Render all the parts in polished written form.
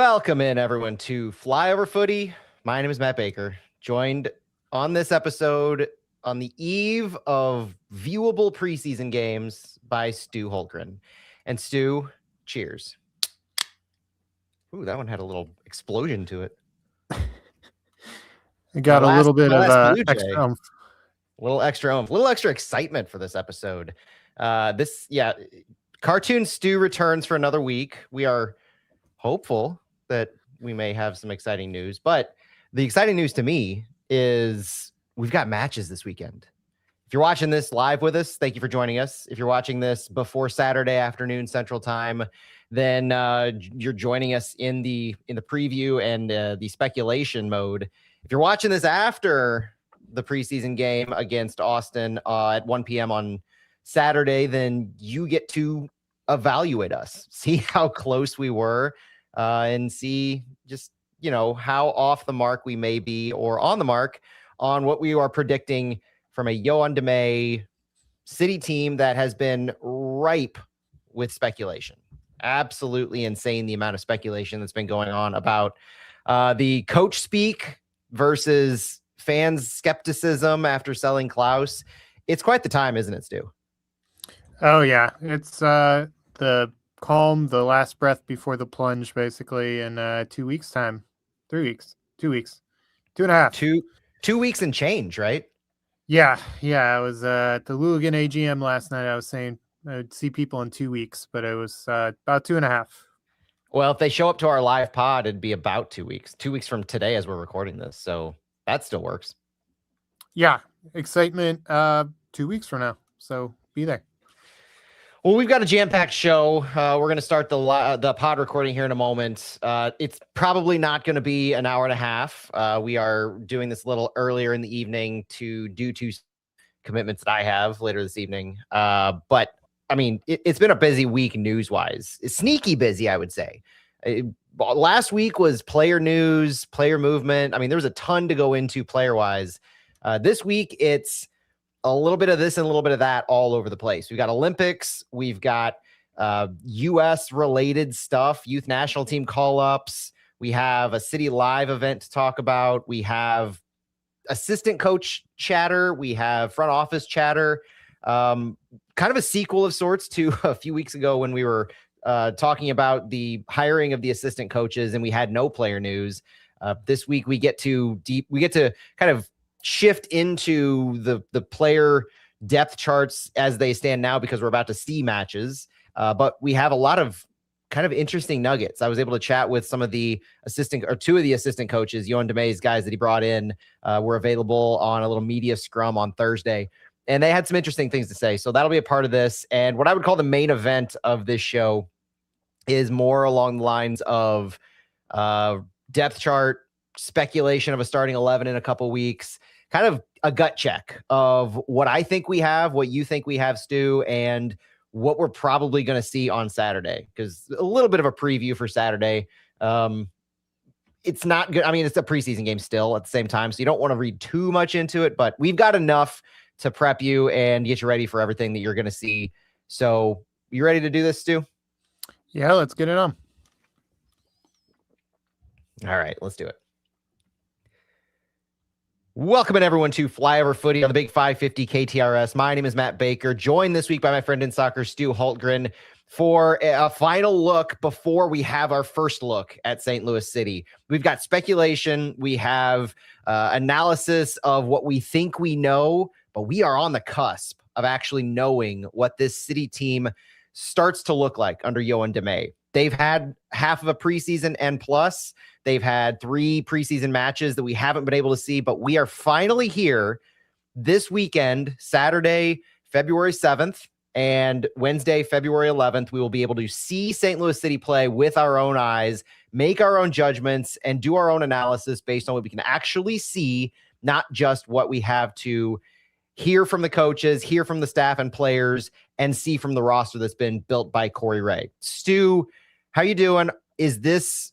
Welcome in, everyone, to Flyover Footy. My name is Matt Baker, joined on this episode on the eve of viewable preseason games by Stu Holtgren. And Stu, cheers. Ooh, that one had a little explosion to it. It got a little bit of extra oomph. A little extra oomph, a little extra excitement for this episode. Cartoon Stu returns for another week. We are hopeful that we may have some exciting news, but the exciting news to me is we've got matches this weekend. If you're watching this live with us, thank you for joining us. If you're watching this before Saturday afternoon Central Time, then you're joining us in the preview and the speculation mode. If you're watching this after the preseason game against Austin at 1 p.m. on Saturday, then you get to evaluate us, see how close we were, and see just, how off the mark we may be or on the mark on what we are predicting from a Yohan Demay City team that has been ripe with speculation. Absolutely insane the amount of speculation that's been going on about the coach speak versus fans' skepticism after selling Klaus. It's quite the time, isn't it, Stu? Oh, yeah. It's the calm, the last breath before the plunge, basically, in 2 weeks' time. 3 weeks. 2 weeks. 2.5. 2 weeks and change, right? Yeah. I was at the Luligan AGM last night. I was saying I would see people in 2 weeks, but it was about 2.5. Well, if they show up to our live pod, it'd be about 2 weeks. 2 weeks from today as we're recording this. So that still works. Yeah. Excitement 2 weeks from now. So be there. Well, we've got a jam-packed show. We're going to start the pod recording here in a moment. It's probably not going to be an hour and a half. We are doing this a little earlier in the evening due to commitments that I have later this evening. But I mean, it's been a busy week news-wise. It's sneaky busy, I would say. Last week was player news, player movement. I mean, there was a ton to go into player-wise. This week, it's a little bit of this and a little bit of that all over the place. We've got Olympics. We've got U.S.-related stuff, youth national team call-ups. We have a City Live event to talk about. We have assistant coach chatter. We have front office chatter. Kind of a sequel of sorts to a few weeks ago when we were talking about the hiring of the assistant coaches and we had no player news. This week we get to kind of shift into the player depth charts as they stand now because we're about to see matches. But we have a lot of kind of interesting nuggets. I was able to chat with some of the two of the assistant coaches, Yohan Demay's guys that he brought in, were available on a little media scrum on Thursday. And they had some interesting things to say. So that'll be a part of this. And what I would call the main event of this show is more along the lines of depth chart, speculation of a starting 11 in a couple weeks, kind of a gut check of what I think we have, what you think we have, Stu, and what we're probably going to see on Saturday. Because a little bit of a preview for Saturday. It's not good. I mean, it's a preseason game still at the same time, so you don't want to read too much into it, but we've got enough to prep you and get you ready for everything that you're going to see. So you ready to do this, Stu? Yeah, let's get it on. All right, let's do it. Welcome in, everyone, to Flyover Footy on the Big 550 KTRS. My name is Matt Baker, joined this week by my friend in soccer, Stu Holtgren, for a final look before we have our first look at St. Louis City. We've got speculation. We have analysis of what we think we know, but we are on the cusp of actually knowing what this City team starts to look like under Yohan Demay. They've had half of a preseason and plus. They've had 3 preseason matches that we haven't been able to see, but we are finally here this weekend, Saturday, February 7th, and Wednesday, February 11th. We will be able to see St. Louis City play with our own eyes, make our own judgments, and do our own analysis based on what we can actually see, not just what we have to hear from the coaches, hear from the staff and players, and see from the roster that's been built by Corey Ray. Stu, how you doing? Is this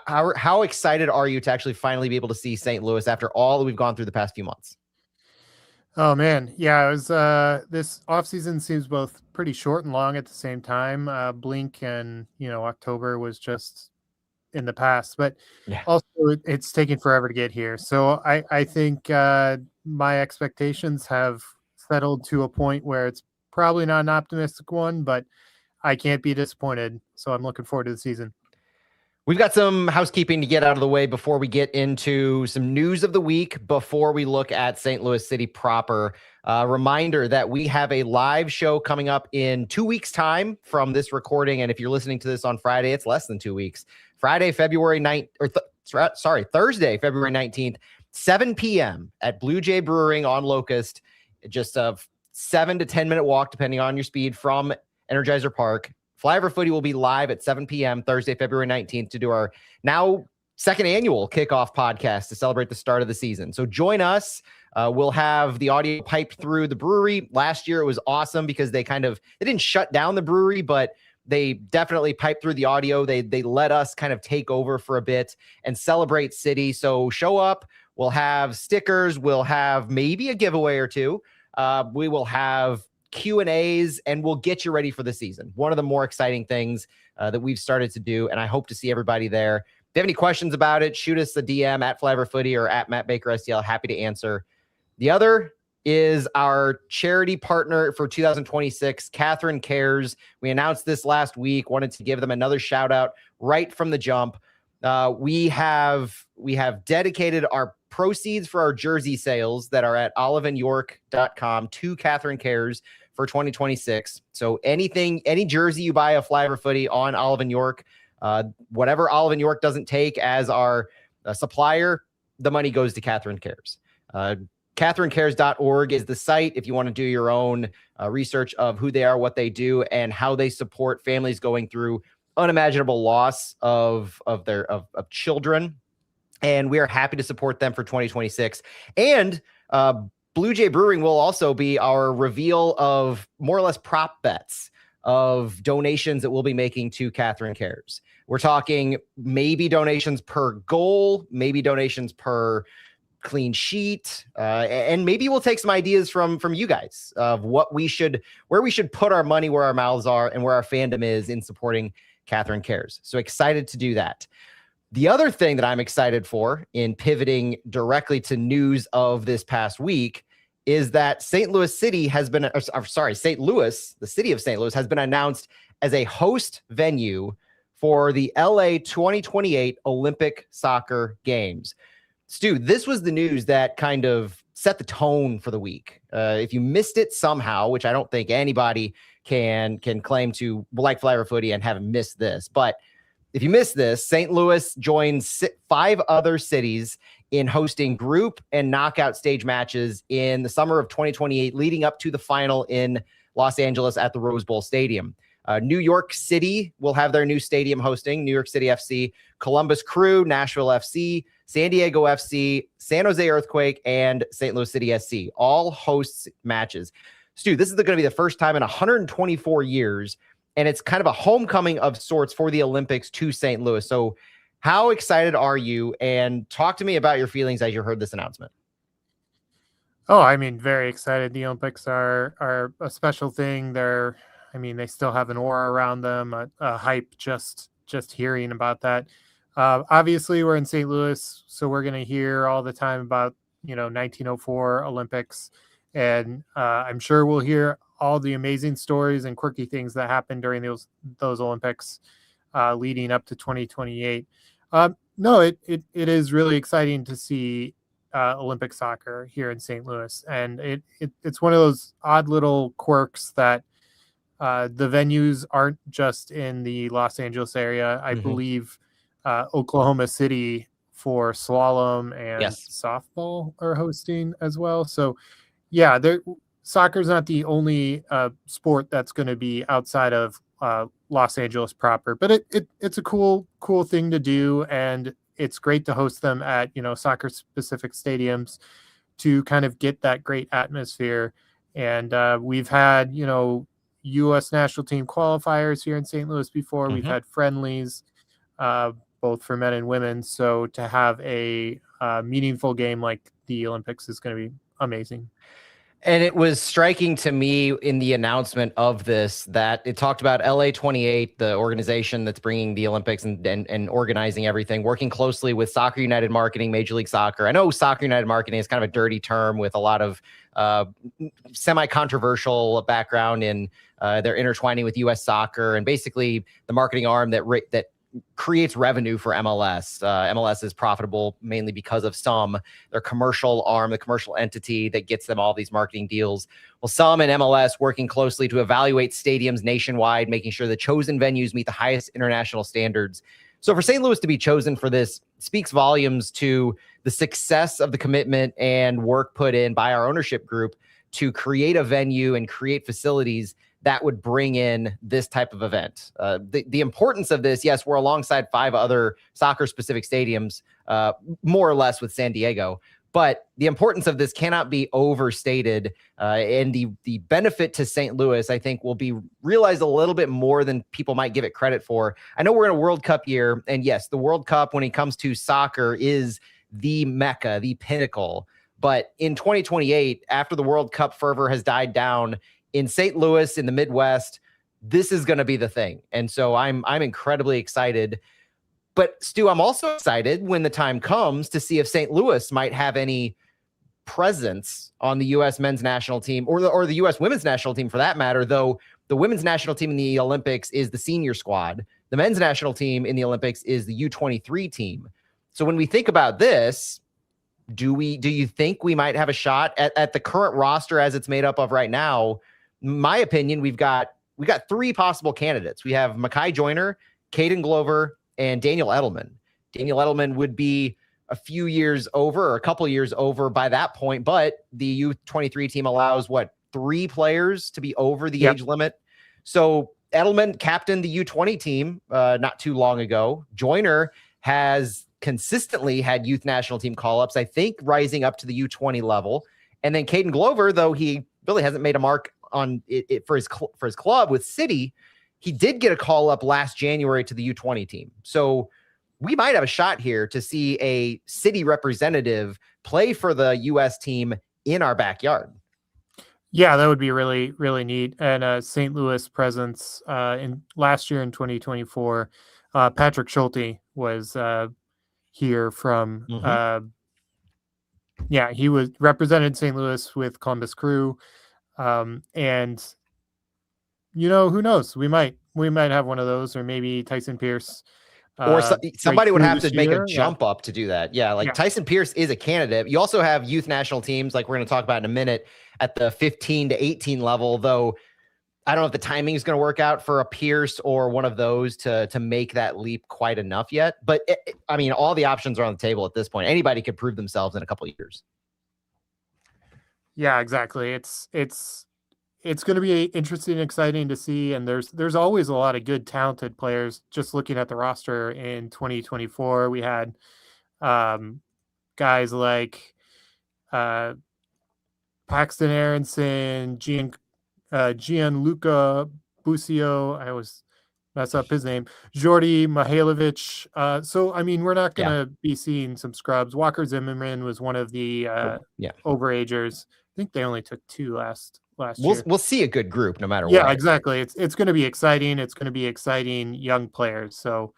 how excited are you to actually finally be able to see St. Louis after all that we've gone through the past few months? Oh man, yeah, it was this offseason seems both pretty short and long at the same time. Blink and October was just in the past, but Yeah. also it's taking forever to get here. So I think my expectations have settled to a point where it's probably not an optimistic one, but I can't be disappointed. So I'm looking forward to the season. We've got some housekeeping to get out of the way before we get into some news of the week, before we look at St. Louis City proper. Reminder that we have a live show coming up in 2 weeks' time from this recording. And if you're listening to this on Friday, it's less than 2 weeks. Friday, February 9th, Thursday, February 19th, 7 p.m. at Blue Jay Brewing on Locust. Just a 7 to 10 minute walk, depending on your speed, from Energizer Park. Flyover Footy will be live at 7 p.m. Thursday, February 19th to do our now second annual kickoff podcast to celebrate the start of the season. So join us. We'll have the audio piped through the brewery. Last year it was awesome because they didn't shut down the brewery, but they definitely piped through the audio. They let us kind of take over for a bit and celebrate City. So show up. We'll have stickers. We'll have maybe a giveaway or two. We will have Q&As, and we'll get you ready for the season. One of the more exciting things that we've started to do, and I hope to see everybody there. If you have any questions about it, shoot us a DM at Flyover Footy or at Matt Baker STL. Happy to answer. The other is our charity partner for 2026, Catherine Cares. We announced this last week. Wanted to give them another shout out right from the jump. We have dedicated our proceeds for our jersey sales that are at oliveandyork.com to Catherine Cares for 2026. So any jersey you buy of Flyover Footy on Olive and York, whatever Olive and York doesn't take as our supplier, the money goes to Catherine Cares. CatherineCares.org is the site if you want to do your own research of who they are, what they do, and how they support families going through unimaginable loss of children. And we are happy to support them for 2026. And Blue Jay Brewing will also be our reveal of more or less prop bets of donations that we'll be making to Catherine Cares. We're talking maybe donations per goal, maybe donations per clean sheet, and maybe we'll take some ideas from you guys of where we should put our money where our mouths are and where our fandom is in supporting Catherine Cares. So excited to do that. The other thing that I'm excited for, in pivoting directly to news of this past week, is that St. Louis, the city of St. Louis has been announced as a host venue for the LA 2028 Olympic Soccer Games. Stu, this was the news that kind of set the tone for the week. If you missed it somehow, which I don't think anybody can claim to like Flyover Footy and haven't missed this, but if you missed this, St. Louis joins 5 other cities in hosting group and knockout stage matches in the summer of 2028, leading up to the final in Los Angeles at the Rose Bowl Stadium. New York City will have their new stadium hosting, New York City FC, Columbus Crew, Nashville FC, San Diego FC, San Jose Earthquake, and St. Louis City SC, all hosts matches. Stu, this is going to be the first time in 124 years, and it's kind of a homecoming of sorts for the Olympics to St. Louis. So how excited are you? And talk to me about your feelings as you heard this announcement. Oh, I mean, very excited. The Olympics are a special thing. They still have an aura around them, a hype just hearing about that. Obviously, we're in St. Louis, so we're going to hear all the time about 1904 Olympics, and I'm sure we'll hear all the amazing stories and quirky things that happened during those Olympics leading up to 2028. No, it is really exciting to see Olympic soccer here in St. Louis, and it's one of those odd little quirks that the venues aren't just in the Los Angeles area. I believe Oklahoma City for slalom and softball are hosting as well. So yeah, soccer is not the only sport that's going to be outside of Los Angeles proper, but it's a cool thing to do, and it's great to host them at soccer specific stadiums to kind of get that great atmosphere. And we've had U.S. national team qualifiers here in St. Louis before. We've had friendlies, both for men and women. So to have a meaningful game like the Olympics is going to be amazing. And it was striking to me in the announcement of this that it talked about LA 28, the organization that's bringing the Olympics and organizing everything, working closely with Soccer United Marketing, Major League Soccer. I know Soccer United Marketing is kind of a dirty term with a lot of semi-controversial background in their intertwining with U.S. Soccer and basically the marketing arm that creates revenue for MLS. MLS is profitable mainly because of their commercial arm, the commercial entity that gets them all these marketing deals. Well, and MLS working closely to evaluate stadiums nationwide, making sure the chosen venues meet the highest international standards. So for St. Louis to be chosen for this speaks volumes to the success of the commitment and work put in by our ownership group to create a venue and create facilities that would bring in this type of event. The importance of this, yes, we're alongside 5 other soccer-specific stadiums, more or less with San Diego, but the importance of this cannot be overstated, and the benefit to St. Louis, I think, will be realized a little bit more than people might give it credit for. I know we're in a World Cup year, and yes, the World Cup, when it comes to soccer, is the mecca, the pinnacle, but in 2028, after the World Cup fervor has died down, in St. Louis, in the Midwest, this is going to be the thing. And so I'm incredibly excited. But Stu, I'm also excited when the time comes to see if St. Louis might have any presence on the U.S. men's national team or the U.S. women's national team for that matter, though the women's national team in the Olympics is the senior squad. The men's national team in the Olympics is the U23 team. So when we think about this, do you think we might have a shot at the current roster as it's made up of right now? My opinion, we've got 3 possible candidates. We have Makai Joyner, Caden Glover, and Daniel Edelman. Daniel Edelman would be a few years over or a couple years over by that point, but the U23 team allows 3 players to be over the age limit. So Edelman captained the U20 team not too long ago. Joyner has consistently had youth national team call-ups, I think rising up to the U20 level. And then Caden Glover, though he really hasn't made a mark on it for his club with City, he did get a call up last January to the U20 team. So we might have a shot here to see a City representative play for the U.S. team in our backyard. Yeah, that would be really, really neat. And St. Louis presence in last year in 2024, Patrick Schulte was here from, he was represented St. Louis with Columbus Crew. And who knows? We might have one of those, or maybe Tyson Pierce. Or somebody would have to make a jump up to do that. Yeah, Tyson Pierce is a candidate. You also have youth national teams, like we're going to talk about in a minute, at the 15 to 18 level, though I don't know if the timing is going to work out for a Pierce or one of those to make that leap quite enough yet. But, I mean, all the options are on the table at this point. Anybody could prove themselves in a couple of years. Yeah, exactly. It's going to be interesting and exciting to see. And there's always a lot of good, talented players. Just looking at the roster in 2024, we had guys like Paxton Aronson, Gianluca Busio. I always mess up his name. Jordi Mihailovic. So, I mean, we're not going to be seeing some scrubs. Walker Zimmerman was one of the overagers. I think they only took 2 last year. We'll see a good group no matter what. Yeah, exactly. It's going to be exciting. It's going to be exciting young players. So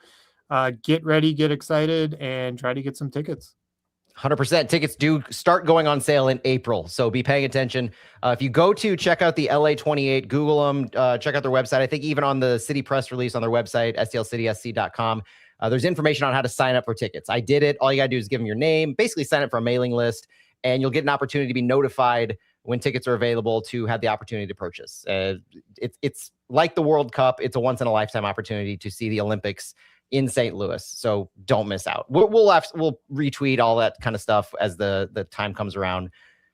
get ready, get excited, and try to get some tickets. 100%. Tickets do start going on sale in April, so be paying attention. If you go to check out the LA 28, Google them, check out their website. I think even on the City press release on their website, stlcitysc.com, there's information on how to sign up for tickets. I did it. All you got to do is give them your name, basically sign up for a mailing list, and you'll get an opportunity to be notified when tickets are available to have the opportunity to purchase. It's like the World Cup. It's a once-in-a-lifetime opportunity to see the Olympics in St. Louis, so don't miss out. We'll retweet all that kind of stuff as the time comes around.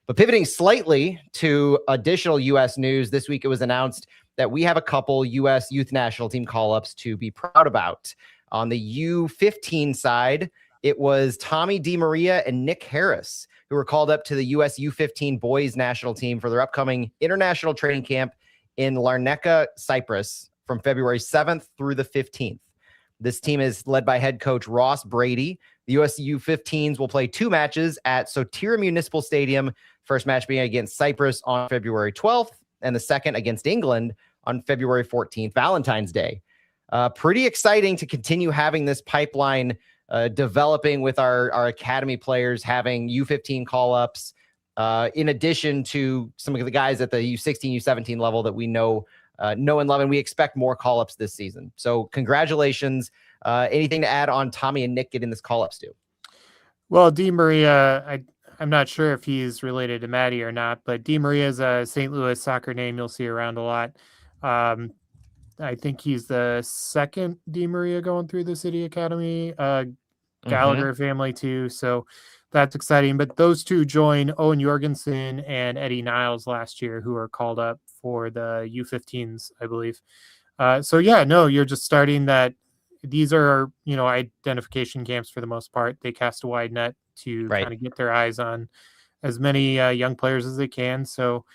But pivoting slightly to additional U.S. news, this week it was announced that we have a couple U.S. youth national team call-ups to be proud about. On the U15 side, it was Tommy DiMaria and Nick Harris, who were called up to the U.S. U15 boys national team for their upcoming international training camp in Larnaca, Cyprus, from February 7th through the 15th. This team is led by head coach Ross Brady. The USU 15s will play 2 matches at Sotira Municipal Stadium. First match being against Cyprus on February 12th, and the second against England on February 14th, Valentine's Day. Pretty exciting to continue having this pipeline developing with our academy players, having U15 call-ups, in addition to some of the guys at the U16, U17 level that we know and love, and we expect more call-ups this season. So congratulations. Anything to add on Tommy and Nick getting this call-up, Stu? Well, Di Maria, I'm not sure if he's related to Maddie or not, but Di Maria is a St. Louis soccer name you'll see around a lot. I think he's the second Di Maria going through the City Academy. Gallagher family too, so that's exciting. But those two join Owen Jorgensen and Eddie Niles last year, who are called up for the U15s, I believe. So yeah, no, you're just starting that. These are, identification camps for the most part. They cast a wide net to kind of get their eyes on as many young players as they can. So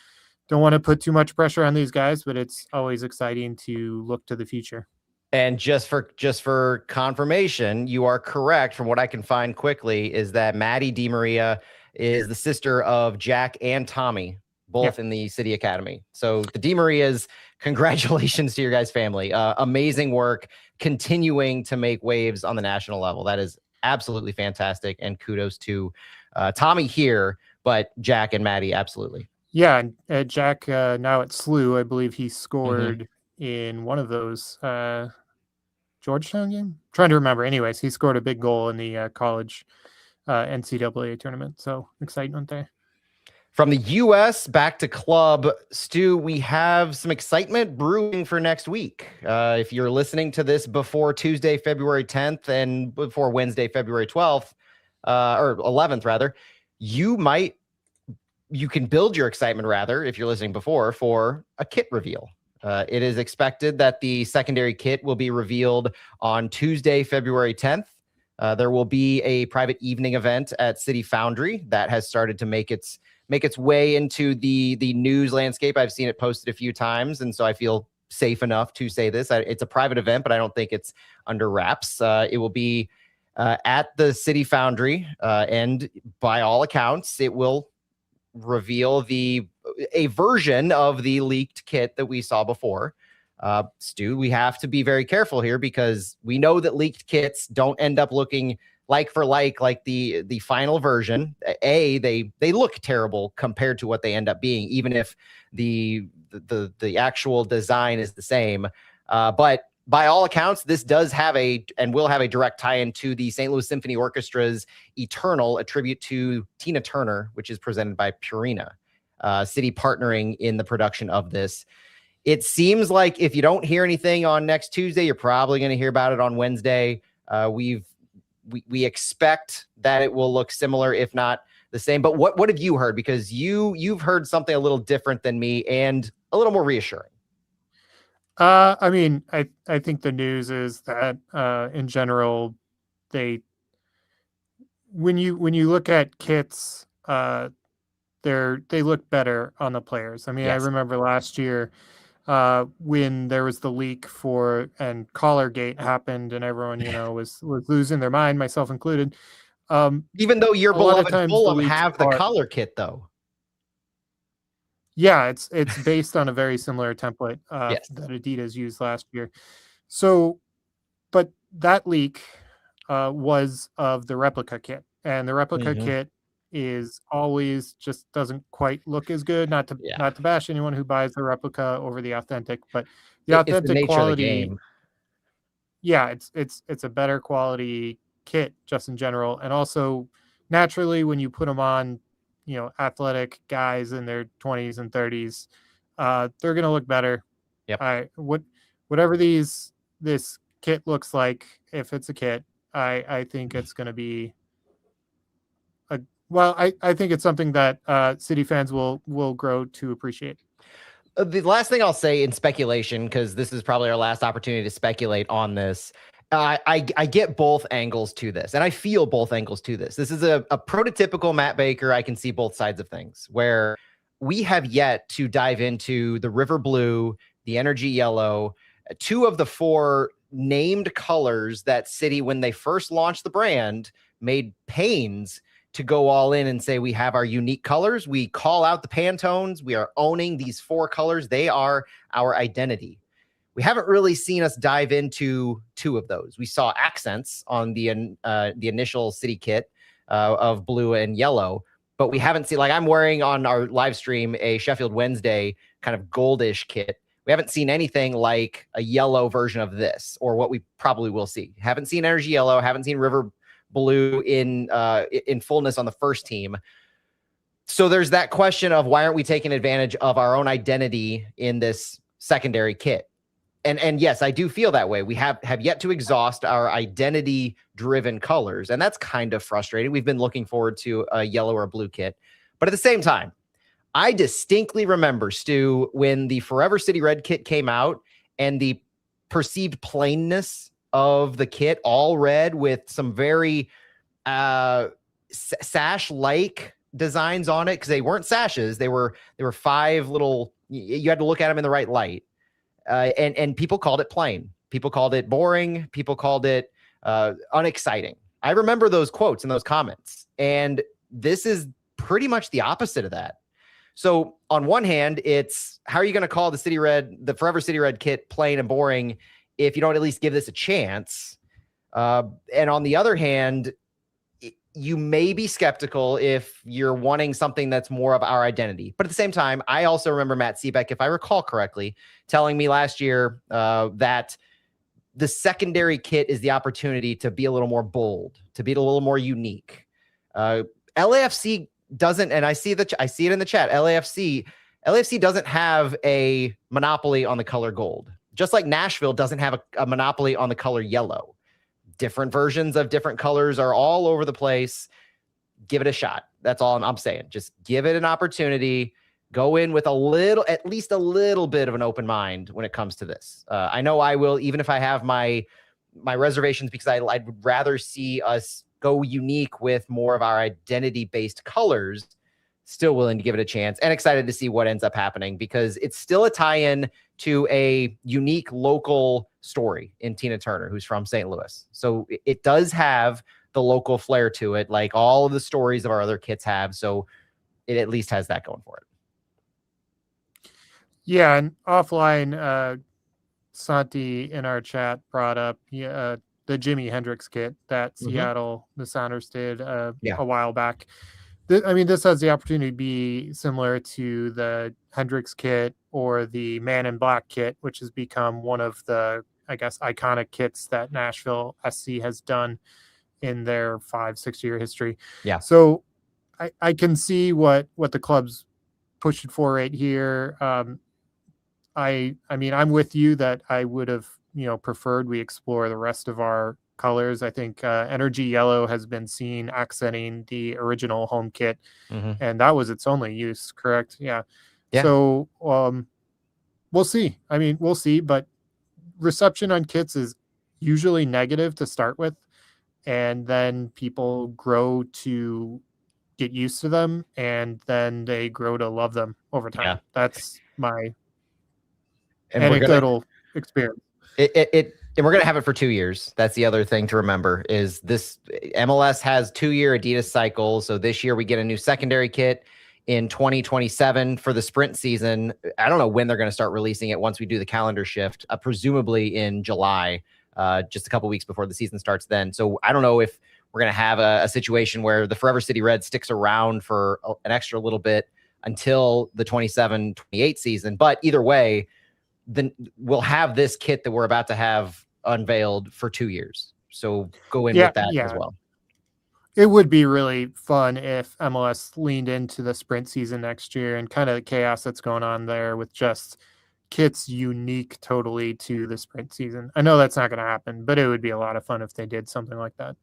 don't want to put too much pressure on these guys, but it's always exciting to look to the future. And just for confirmation, you are correct. From what I can find quickly, is that Maddie Di Maria is the sister of Jack and Tommy, both in the City Academy. So the Di Marias, congratulations to your guys' family. Amazing work, continuing to make waves on the national level. That is absolutely fantastic, and kudos to Tommy here, but Jack and Maddie, absolutely. Yeah, and Jack now at SLU, I believe he scored in one of those Georgetown game. Trying to remember. Anyways, he scored a big goal in the college NCAA tournament. So excitement there. From the U.S. back to club, Stu, we have some excitement brewing for next week. If you're listening to this before Tuesday, February 10th, and before Wednesday, February 12th, or 11th, rather, you can build your excitement, rather, if you're listening before, for a kit reveal. It is expected that the secondary kit will be revealed on Tuesday, February 10th. There will be a private evening event at City Foundry that has started to make its way into the news landscape. I've seen it posted a few times, and so I feel safe enough to say this. It's a private event, but I don't think it's under wraps. It will be at the City Foundry, and by all accounts, it will reveal a version of the leaked kit that we saw before. Stu, we have to be very careful here because we know that leaked kits don't end up looking like for like the final version. They look terrible compared to what they end up being, even if the actual design is the same. But by all accounts, this does have and will have a direct tie-in to the St. Louis Symphony Orchestra's Eternal, a tribute to Tina Turner, which is presented by Purina, City partnering in the production of this. It seems like if you don't hear anything on next Tuesday, you're probably going to hear about it on Wednesday. We expect that it will look similar, if not the same. But what have you heard? Because you've heard something a little different than me and a little more reassuring. I mean, I think the news is that in general, when you look at kits, they look better on the players. I mean, yes. I remember last year when there was the leak and Collargate happened, and everyone was losing their mind, myself included. Even though your beloved Fulham have the collar kit, though. Yeah, it's based on a very similar template that Adidas used last year. So, but that leak was of the replica kit, and the replica kit is always just doesn't quite look as good. Not to bash anyone who buys the replica over the authentic, but the authentic quality. Yeah, it's a better quality kit just in general, and also naturally when you put them on, athletic guys in their 20s and 30s, they're going to look better. Yep. Whatever this kit looks like, if it's a kit, I think it's going to be I think it's something that City fans will grow to appreciate. The last thing I'll say in speculation, because this is probably our last opportunity to speculate on this, I get both angles to this, and I feel both angles to this. This is a prototypical Matt Baker. I can see both sides of things, where we have yet to dive into the River Blue, the Energy Yellow, 2 of the 4 named colors that City, when they first launched the brand, made pains to go all in and say we have our unique colors. We call out the Pantones. We are owning these 4 colors. They are our identity. We haven't really seen us dive into 2 of those. We saw accents on the initial city kit of blue and yellow, but we haven't seen, like I'm wearing on our live stream a Sheffield Wednesday kind of goldish kit. We haven't seen anything like a yellow version of this, or what we probably will see. Haven't seen energy yellow, haven't seen river blue in fullness on the first team. So there's that question of why aren't we taking advantage of our own identity in this secondary kit? And yes, I do feel that way. We have yet to exhaust our identity-driven colors, and that's kind of frustrating. We've been looking forward to a yellow or a blue kit. But at the same time, I distinctly remember, Stu, when the Forever City Red kit came out and the perceived plainness of the kit, all red with some very sash-like designs on it, because they weren't sashes. They were 5 little, you had to look at them in the right light. And people called it plain. People called it boring. People called it unexciting. I remember those quotes and those comments. And this is pretty much the opposite of that. So on one hand, it's how are you going to call the Forever City Red kit plain and boring if you don't at least give this a chance? And on the other hand, you may be skeptical if you're wanting something that's more of our identity. But at the same time, I also remember Matt Seebeck, if I recall correctly, telling me last year that the secondary kit is the opportunity to be a little more bold, to be a little more unique. LAFC doesn't, and I see it in the chat, LAFC doesn't have a monopoly on the color gold, just like Nashville doesn't have a monopoly on the color yellow. Different versions of different colors are all over the place. Give it a shot. That's all I'm saying. Just give it an opportunity. Go in with at least a little bit of an open mind when it comes to this. I know I will, even if I have my reservations, because I'd rather see us go unique with more of our identity-based colors. Still willing to give it a chance and excited to see what ends up happening, because it's still a tie-in to a unique local story in Tina Turner, who's from St. Louis. So it does have the local flair to it, like all of the stories of our other kits have. So it at least has that going for it. Yeah, and offline, Santi in our chat brought up the Jimi Hendrix kit that Seattle, the Sounders did a while back. This has the opportunity to be similar to the Hendrix kit or the Man in Black kit, which has become one of the, I guess, iconic kits that Nashville SC has done in their 5-6 year history. Yeah. So I can see what the club's pushing for right here. I'm with you that I would have, preferred we explore the rest of our colors. I think energy yellow has been seen accenting the original home kit, and that was its only use, correct? Yeah. So we'll see. We'll see, but reception on kits is usually negative to start with, and then people grow to get used to them, and then they grow to love them over time. Yeah. That's my anecdotal experience. And we're going to have it for 2 years. That's the other thing to remember is this MLS has 2-year Adidas cycle. So this year we get a new secondary kit in 2027 for the sprint season. I don't know when they're going to start releasing it once we do the calendar shift, presumably in July, just a couple weeks before the season starts then. So I don't know if we're going to have a situation where the Forever City Red sticks around for an extra little bit until the 27-28 season. But either way, then we'll have this kit that we're about to have unveiled for 2 years. So go in with that as well. It would be really fun if MLS leaned into the sprint season next year and kind of the chaos that's going on there with just kits unique totally to the sprint season. I know that's not going to happen, but it would be a lot of fun if they did something like that.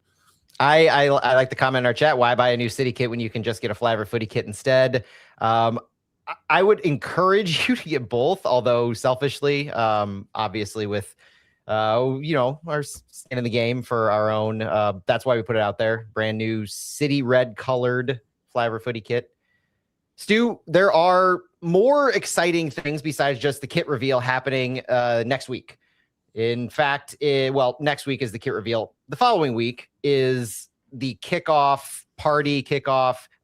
I like the comment in our chat. Why buy a new city kit when you can just get a Flyover Footy kit instead? I would encourage you to get both, although selfishly, obviously with, our skin in the game for our own. That's why we put it out there. Brand new city red colored Flyover Footy kit. Stu, there are more exciting things besides just the kit reveal happening next week. In fact, next week is the kit reveal. The following week is the kickoff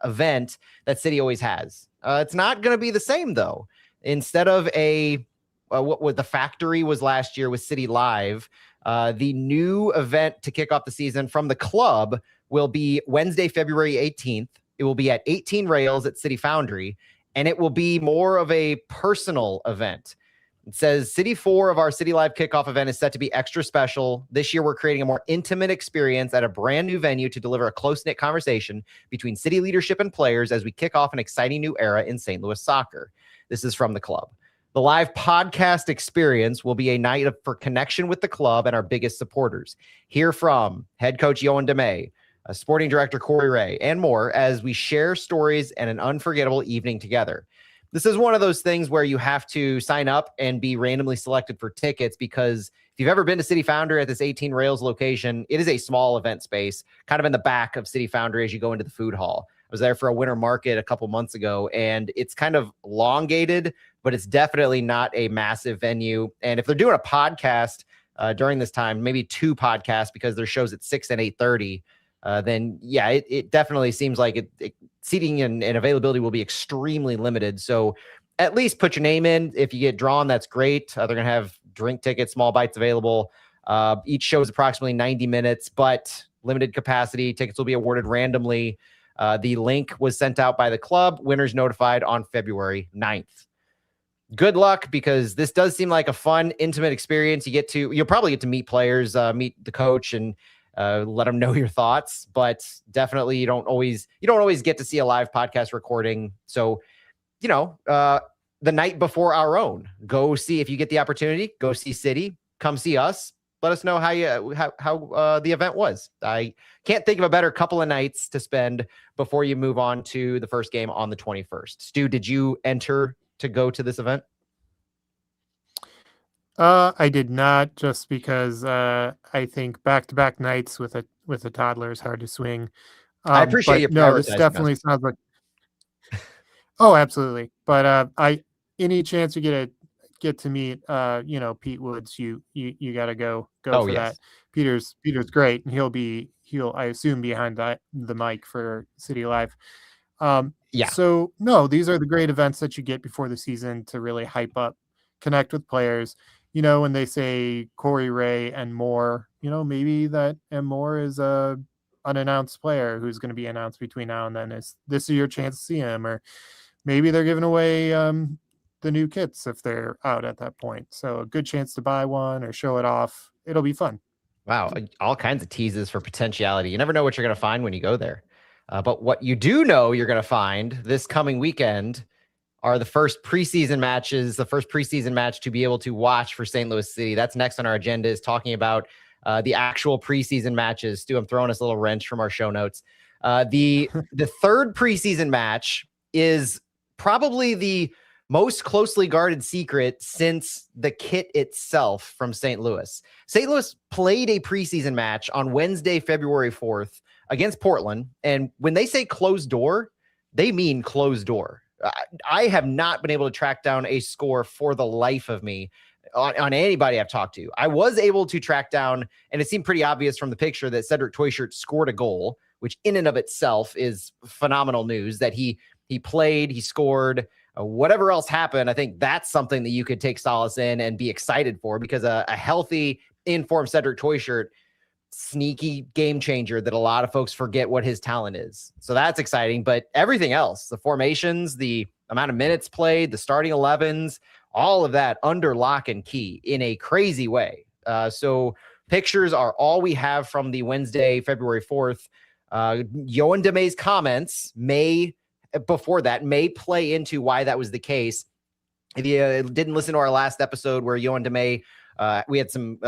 event that City always has. It's not going to be the same, though. Instead of what the factory was last year with City Live, the new event to kick off the season from the club will be Wednesday, February 18th. It will be at 18 Rails at City Foundry, and it will be more of a personal event. It says City 4 of our City Live kickoff event is set to be extra special. This year, we're creating a more intimate experience at a brand new venue to deliver a close-knit conversation between City leadership and players as we kick off an exciting new era in St. Louis soccer. This is from the club. The live podcast experience will be a night for connection with the club and our biggest supporters. Hear from head coach Yohan DeMay, sporting director Corey Ray, and more as we share stories and an unforgettable evening together. This is one of those things where you have to sign up and be randomly selected for tickets, because if you've ever been to City Foundry at this 18 Rails location, it is a small event space, kind of in the back of City Foundry as you go into the food hall. I was there for a winter market a couple months ago, and it's kind of elongated, but it's definitely not a massive venue. And if they're doing a podcast during this time, maybe 2 podcasts because their shows at 6 and 8:30, then yeah, it definitely seems like seating and availability will be extremely limited. So at least put your name in. If you get drawn, that's great. They're going to have drink tickets, small bites available. Each show is approximately 90 minutes, but limited capacity. Tickets will be awarded randomly. The link was sent out by the club. Winners notified on February 9th. Good luck, because this does seem like a fun, intimate experience. You'll probably get to meet players, meet the coach, and let them know your thoughts, but definitely you don't always get to see a live podcast recording. So, the night before our own, go see, if you get the opportunity, go see City, come see us. Let us know how the event was. I can't think of a better couple of nights to spend before you move on to the first game on the 21st. Stu, did you enter to go to this event? I did not, just because I think back-to-back nights with a toddler is hard to swing. I appreciate you. No, this definitely sounds like. Oh, absolutely. But any chance you get to meet Pete Woods, you got to go for that. Peter's great, and he'll I assume behind the mic for City Live. Yeah. So no, these are the great events that you get before the season to really hype up, connect with players. When they say Corey Ray and Moore, maybe that and Moore is a unannounced player who's going to be announced between now and then. This is your chance to see him, or maybe they're giving away the new kits if they're out at that point. So a good chance to buy one or show it off. It'll be fun. Wow, all kinds of teases for potentiality. You never know what you're going to find when you go there. But what you do know you're going to find this coming weekend are the first preseason matches, the first preseason match to be able to watch for St. Louis City. That's next on our agenda, is talking about the actual preseason matches. Stu, I'm throwing us a little wrench from our show notes. The third preseason match is probably the most closely guarded secret since the kit itself from St. Louis. St. Louis played a preseason match on Wednesday, February 4th against Portland. And when they say closed door, they mean closed door. I have not been able to track down a score for the life of me on anybody I've talked to. I was able to track down, and it seemed pretty obvious from the picture, that Cedric Toyshirt scored a goal, which in and of itself is phenomenal news, that he played, he scored. Whatever else happened, I think that's something that you could take solace in and be excited for, because a healthy, informed Cedric Toyshirt, sneaky game changer that a lot of folks forget what his talent is. So that's exciting. But everything else, the formations, the amount of minutes played, the starting 11s, all of that under lock and key in a crazy way. So pictures are all we have from the Wednesday, February 4th. Yohan DeMay's comments before that may play into why that was the case. If you didn't listen to our last episode where Yohan DeMay, we had some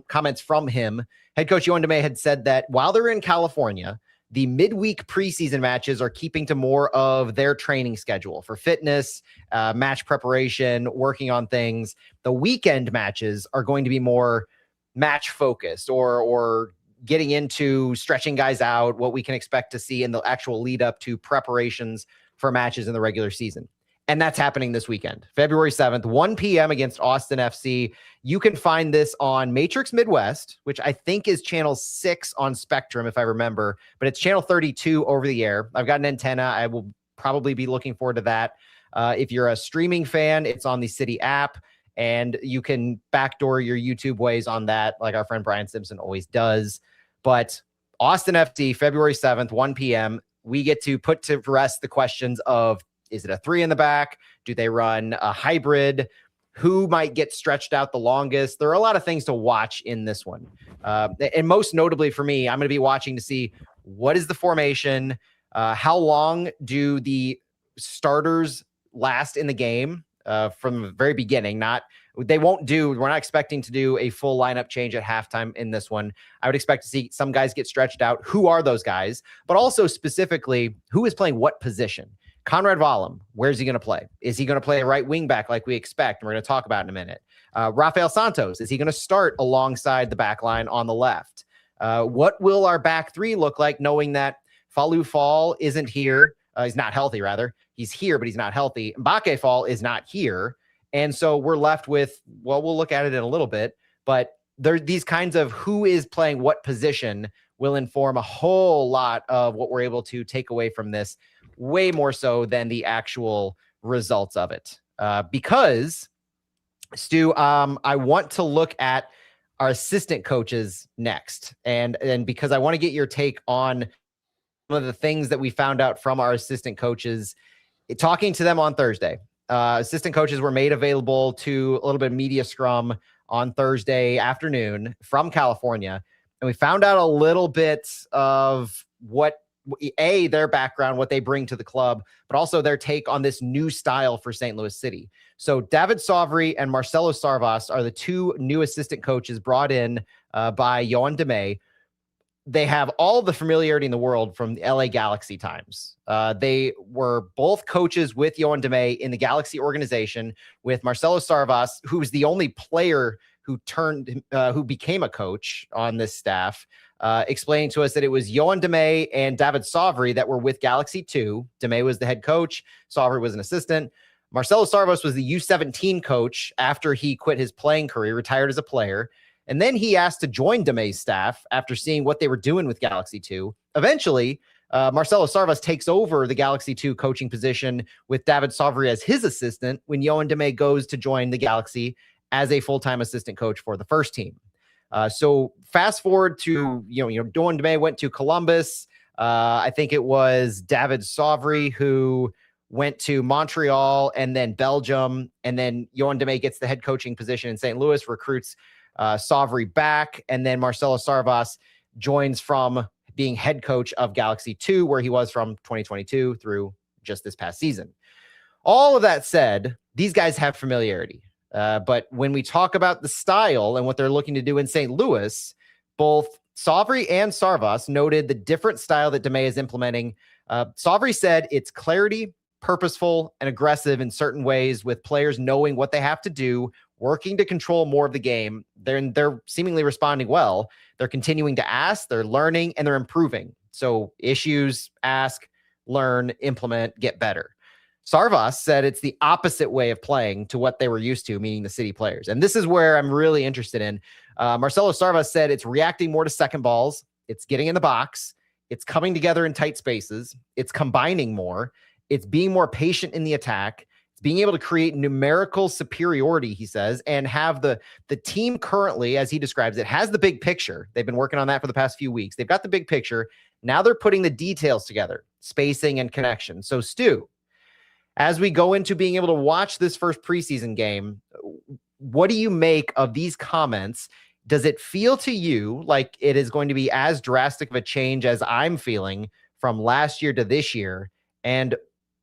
comments from him. Head coach Yohan DeMay had said that while they're in California, the midweek preseason matches are keeping to more of their training schedule for fitness, match preparation, working on things. The weekend matches are going to be more match focused, or getting into stretching guys out, what we can expect to see in the actual lead up to preparations for matches in the regular season. And that's happening this weekend, February 7th, 1 p.m. against Austin FC. You can find this on Matrix Midwest, which I think is channel 6 on Spectrum, if I remember, but it's channel 32 over the air. I've got an antenna. I will probably be looking forward to that. If you're a streaming fan, it's on the City app, and you can backdoor your YouTube ways on that, like our friend Brian Simpson always does. But Austin FC, February 7th, 1 p.m., we get to put to rest the questions of, is it a 3 in the back? Do they run a hybrid? Who might get stretched out the longest? There are a lot of things to watch in this one. And most notably for me, I'm going to be watching to see what is the formation? How long do the starters last in the game from the very beginning? We're not expecting to do a full lineup change at halftime in this one. I would expect to see some guys get stretched out. Who are those guys? But also specifically, who is playing what position? Conrad Vollum, where's he going to play? Is he going to play a right wing back like we expect? And we're going to talk about in a minute. Rafael Santos, is he going to start alongside the back line on the left? What will our back three look like, knowing that Falou Fall isn't here? He's not healthy, rather. He's here, but he's not healthy. Mbake Fall is not here. And so we're left with, well, we'll look at it in a little bit, but there, these kinds of who is playing what position will inform a whole lot of what we're able to take away from this, way more so than the actual results of it. Because, Stu, I want to look at our assistant coaches next. And because I want to get your take on some of the things that we found out from our assistant coaches, talking to them on Thursday. Assistant coaches were made available to a little bit of media scrum on Thursday afternoon from California. And we found out a little bit of what, their background, what they bring to the club, but also their take on this new style for St. Louis City. So David Savry and Marcelo Sarvas are the two new assistant coaches brought in by Johan Demey. They have all the familiarity in the world from the LA Galaxy times. They were both coaches with Johan Demey in the Galaxy organization, with Marcelo Sarvas, who was the only player who became a coach on this staff, explaining to us that it was Johan Demey and David Savry that were with Galaxy 2. Demey was the head coach. Savry was an assistant. Marcelo Sarvas was the U17 coach after he quit his playing career, retired as a player. And then he asked to join Demey's staff after seeing what they were doing with Galaxy 2. Eventually, Marcelo Sarvas takes over the Galaxy 2 coaching position with David Savry as his assistant when Johan Demey goes to join the Galaxy as a full-time assistant coach for the first team. So fast forward to, Johan Demey went to Columbus. I think it was David Savry who went to Montreal and then Belgium. And then Johan Demey gets the head coaching position in St. Louis, recruits Savry back, and then Marcelo Sarvas joins from being head coach of Galaxy 2, where he was from 2022 through just this past season. All of that said, these guys have familiarity. But when we talk about the style and what they're looking to do in St. Louis, both Savry and Sarvas noted the different style that Demey is implementing. Savry said it's clarity, purposeful, and aggressive in certain ways, with players knowing what they have to do, working to control more of the game. They're seemingly responding well. They're continuing to ask, they're learning, and they're improving. So issues, ask, learn, implement, get better. Sarvas said it's the opposite way of playing to what they were used to, meaning the City players. And this is where I'm really interested in. Marcelo Sarvas said it's reacting more to second balls. It's getting in the box. It's coming together in tight spaces. It's combining more. It's being more patient in the attack. It's being able to create numerical superiority, he says, and have the team currently, as he describes it, has the big picture. They've been working on that for the past few weeks. They've got the big picture. Now they're putting the details together, spacing and connection. So, Stu, as we go into being able to watch this first preseason game, what do you make of these comments? Does it feel to you like it is going to be as drastic of a change as I'm feeling from last year to this year? And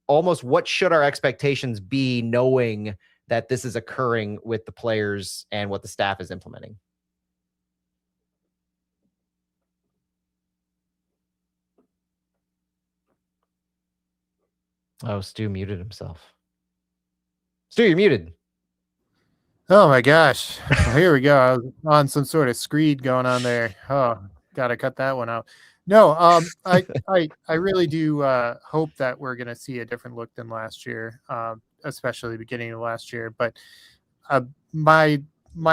almost what should our expectations be, knowing that this is occurring with the players and what the staff is implementing? Oh, Stu muted himself. Stu, you're muted. Oh my gosh. Well, here we go. I was on some sort of screed going on there. Oh, gotta cut that one out. No, I really do hope that we're going to see a different look than last year. especially beginning of last year. But my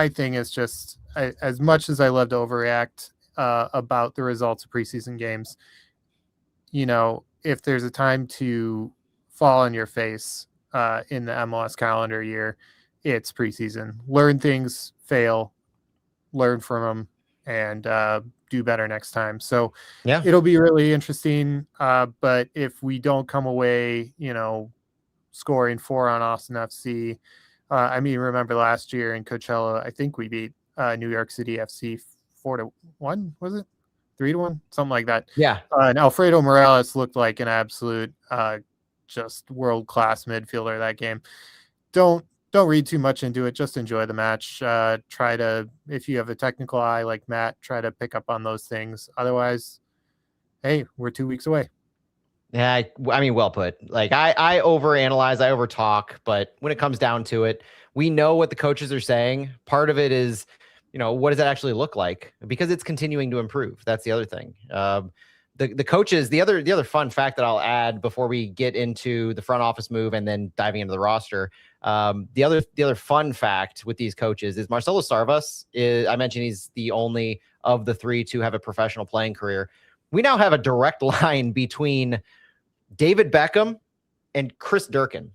thing is just, as much as I love to overreact about the results of preseason games, if there's a time to fall on your face in the MLS calendar year, it's preseason. Learn things, fail, learn from them, and do better next time. So Yeah, it'll be really interesting. But if we don't come away, scoring 4 on Austin FC, remember last year in Coachella, I think we beat New York City FC 4-1, was it? 3-1, something like that. yeah. And Alfredo Morales looked like an absolute just world-class midfielder that game. Don't read too much into it. Just enjoy the match. Try to, if you have a technical eye like Matt, try to pick up on those things. Otherwise, hey, we're 2 weeks away. Yeah, I mean, well put. Like I overanalyze, I overtalk, but when it comes down to it, we know what the coaches are saying. Part of it is, what does that actually look like? Because it's continuing to improve. That's the other thing. The coaches, the other fun fact that I'll add before we get into the front office move and then diving into the roster. The other fun fact with these coaches is Marcelo Sarvas I mentioned he's the only of the 3 to have a professional playing career. We now have a direct line between David Beckham and Chris Durkin.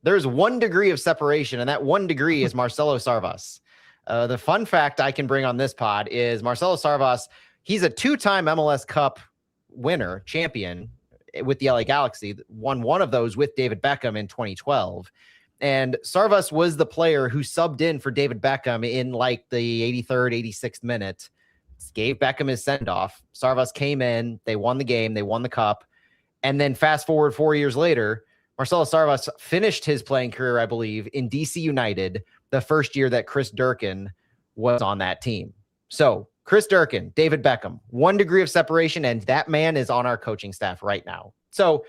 There's 1 degree of separation, and that 1 degree is Marcelo Sarvas. The fun fact I can bring on this pod is Marcelo Sarvas. He's a 2-time MLS Cup winner, champion with the LA Galaxy, won 1 of those with David Beckham in 2012. And Sarvas was the player who subbed in for David Beckham in like the 83rd, 86th minute, gave Beckham his send-off. Sarvas came in, they won the game, they won the cup. And then fast forward 4 years later, Marcelo Sarvas finished his playing career, I believe, in DC United, the first year that Chris Durkin was on that team. So Chris Durkin, David Beckham, 1 degree of separation, and that man is on our coaching staff right now. So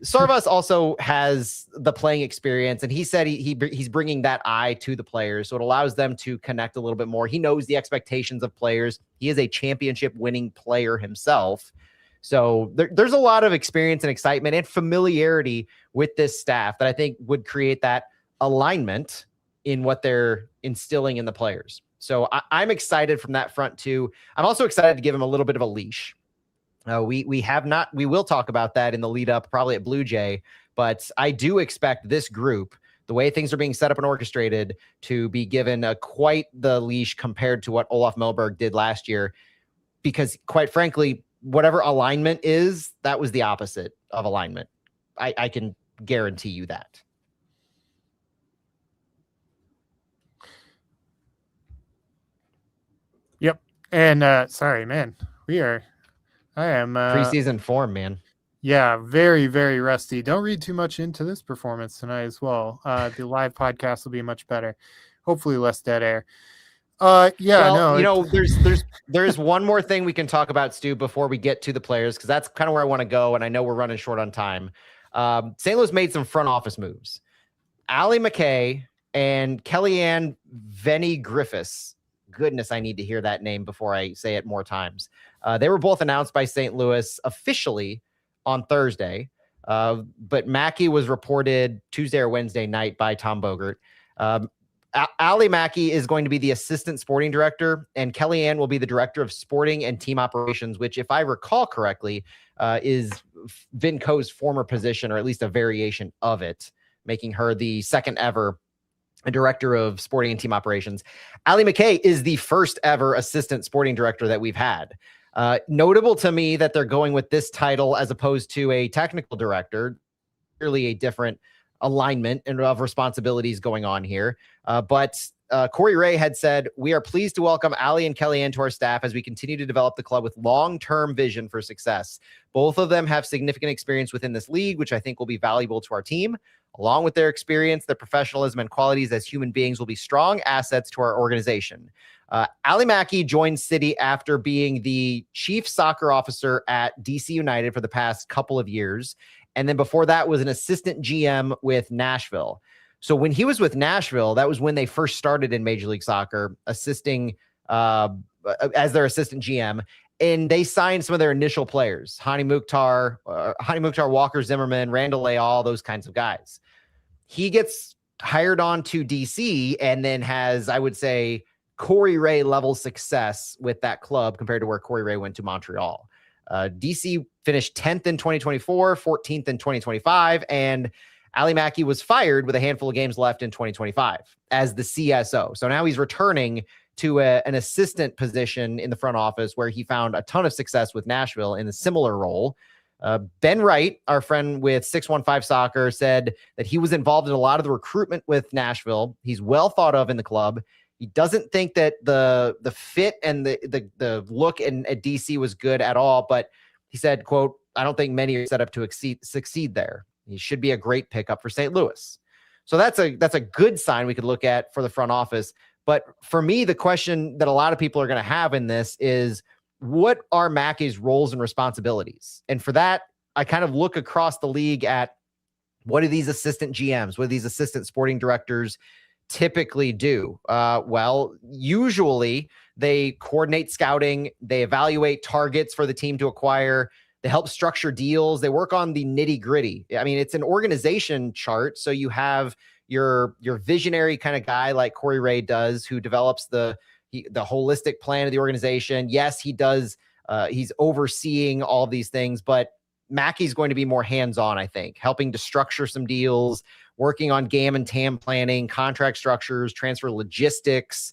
Sarvas also has the playing experience, and he said he's bringing that eye to the players, so it allows them to connect a little bit more. He knows the expectations of players. He is a championship-winning player himself. So there's a lot of experience and excitement and familiarity with this staff that I think would create that alignment in what they're instilling in the players. So I'm excited from that front too. I'm also excited to give him a little bit of a leash. We will talk about that in the lead up, probably at Blue Jay, but I do expect this group, the way things are being set up and orchestrated, to be given quite the leash compared to what Olaf Melberg did last year, because quite frankly, whatever alignment is, that was the opposite of alignment. I can guarantee you that. Yep. And sorry, man, I am Preseason form, man. Yeah, very, very rusty. Don't read too much into this performance tonight as well. The live podcast will be much better. Hopefully less dead air. There's one more thing we can talk about, Stu, before we get to the players, because that's kind of where I want to go, and I know we're running short on time. St. Louis made some front office moves. Ali McKay and Kellyanne Venny Griffiths. Goodness, I need to hear that name before I say it more times. They were both announced by St. Louis officially on Thursday, but Mackey was reported Tuesday or Wednesday night by Tom Bogert. Ali Mackey is going to be the assistant sporting director, and Kellyanne will be the director of sporting and team operations, which, if I recall correctly, is Vinco's former position, or at least a variation of it, making her the second ever director of sporting and team operations. Ali McKay is the first ever assistant sporting director that we've had. Notable to me that they're going with this title as opposed to a technical director. Clearly a different alignment and of responsibilities going on here. But Corey Ray had said, "We are pleased to welcome Ali and Kellyanne to our staff as we continue to develop the club with long-term vision for success. Both of them have significant experience within this league, which I think will be valuable to our team. Along with their experience, their professionalism and qualities as human beings will be strong assets to our organization." Ali Mackey joined City after being the chief soccer officer at DC United for the past couple of years. And then before that was an assistant GM with Nashville. So when he was with Nashville, that was when they first started in Major League Soccer, assisting as their assistant GM. And they signed some of their initial players, Hani Mukhtar, Walker Zimmerman, Randall Leal, those kinds of guys. he gets hired on to DC and then has, I would say, Corey Ray level success with that club compared to where Corey Ray went to Montreal. DC finished 10th in 2024, 14th in 2025, and Ali Mackey was fired with a handful of games left in 2025 as the CSO. So now he's returning to an assistant position in the front office where he found a ton of success with Nashville in a similar role. Ben Wright, our friend with 615 Soccer, said that he was involved in a lot of the recruitment with Nashville. He's well thought of in the club. He doesn't think that the fit and the look at DC was good at all, but he said, quote, "I don't think many are set up to succeed there. He should be a great pickup for St. Louis." So that's a good sign we could look at for the front office. But for me, the question that a lot of people are going to have in this is, what are Mackey's roles and responsibilities? And for that, I kind of look across the league at what do these assistant GMs, what do these assistant sporting directors typically do? Well, usually they coordinate scouting, they evaluate targets for the team to acquire, they help structure deals, they work on the nitty gritty. I mean, it's an organization chart. So you have your visionary kind of guy like Corey Ray does, who develops the holistic plan of the organization. Yes, he does. He's overseeing all of these things, but Mackey's going to be more hands-on, I think, helping to structure some deals, working on GAM and TAM planning, contract structures, transfer logistics,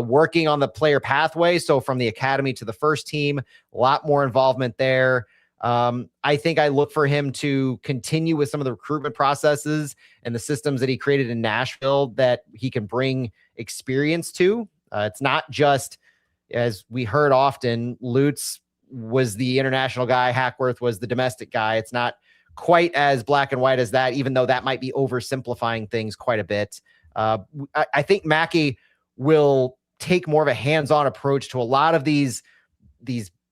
working on the player pathway. So from the academy to the first team, a lot more involvement there. I think I look for him to continue with some of the recruitment processes and the systems that he created in Nashville that he can bring experience to. It's not just, as we heard often, Lutz was the international guy, Hackworth was the domestic guy. It's not quite as black and white as that, even though that might be oversimplifying things quite a bit. I think Mackey will take more of a hands-on approach to a lot of these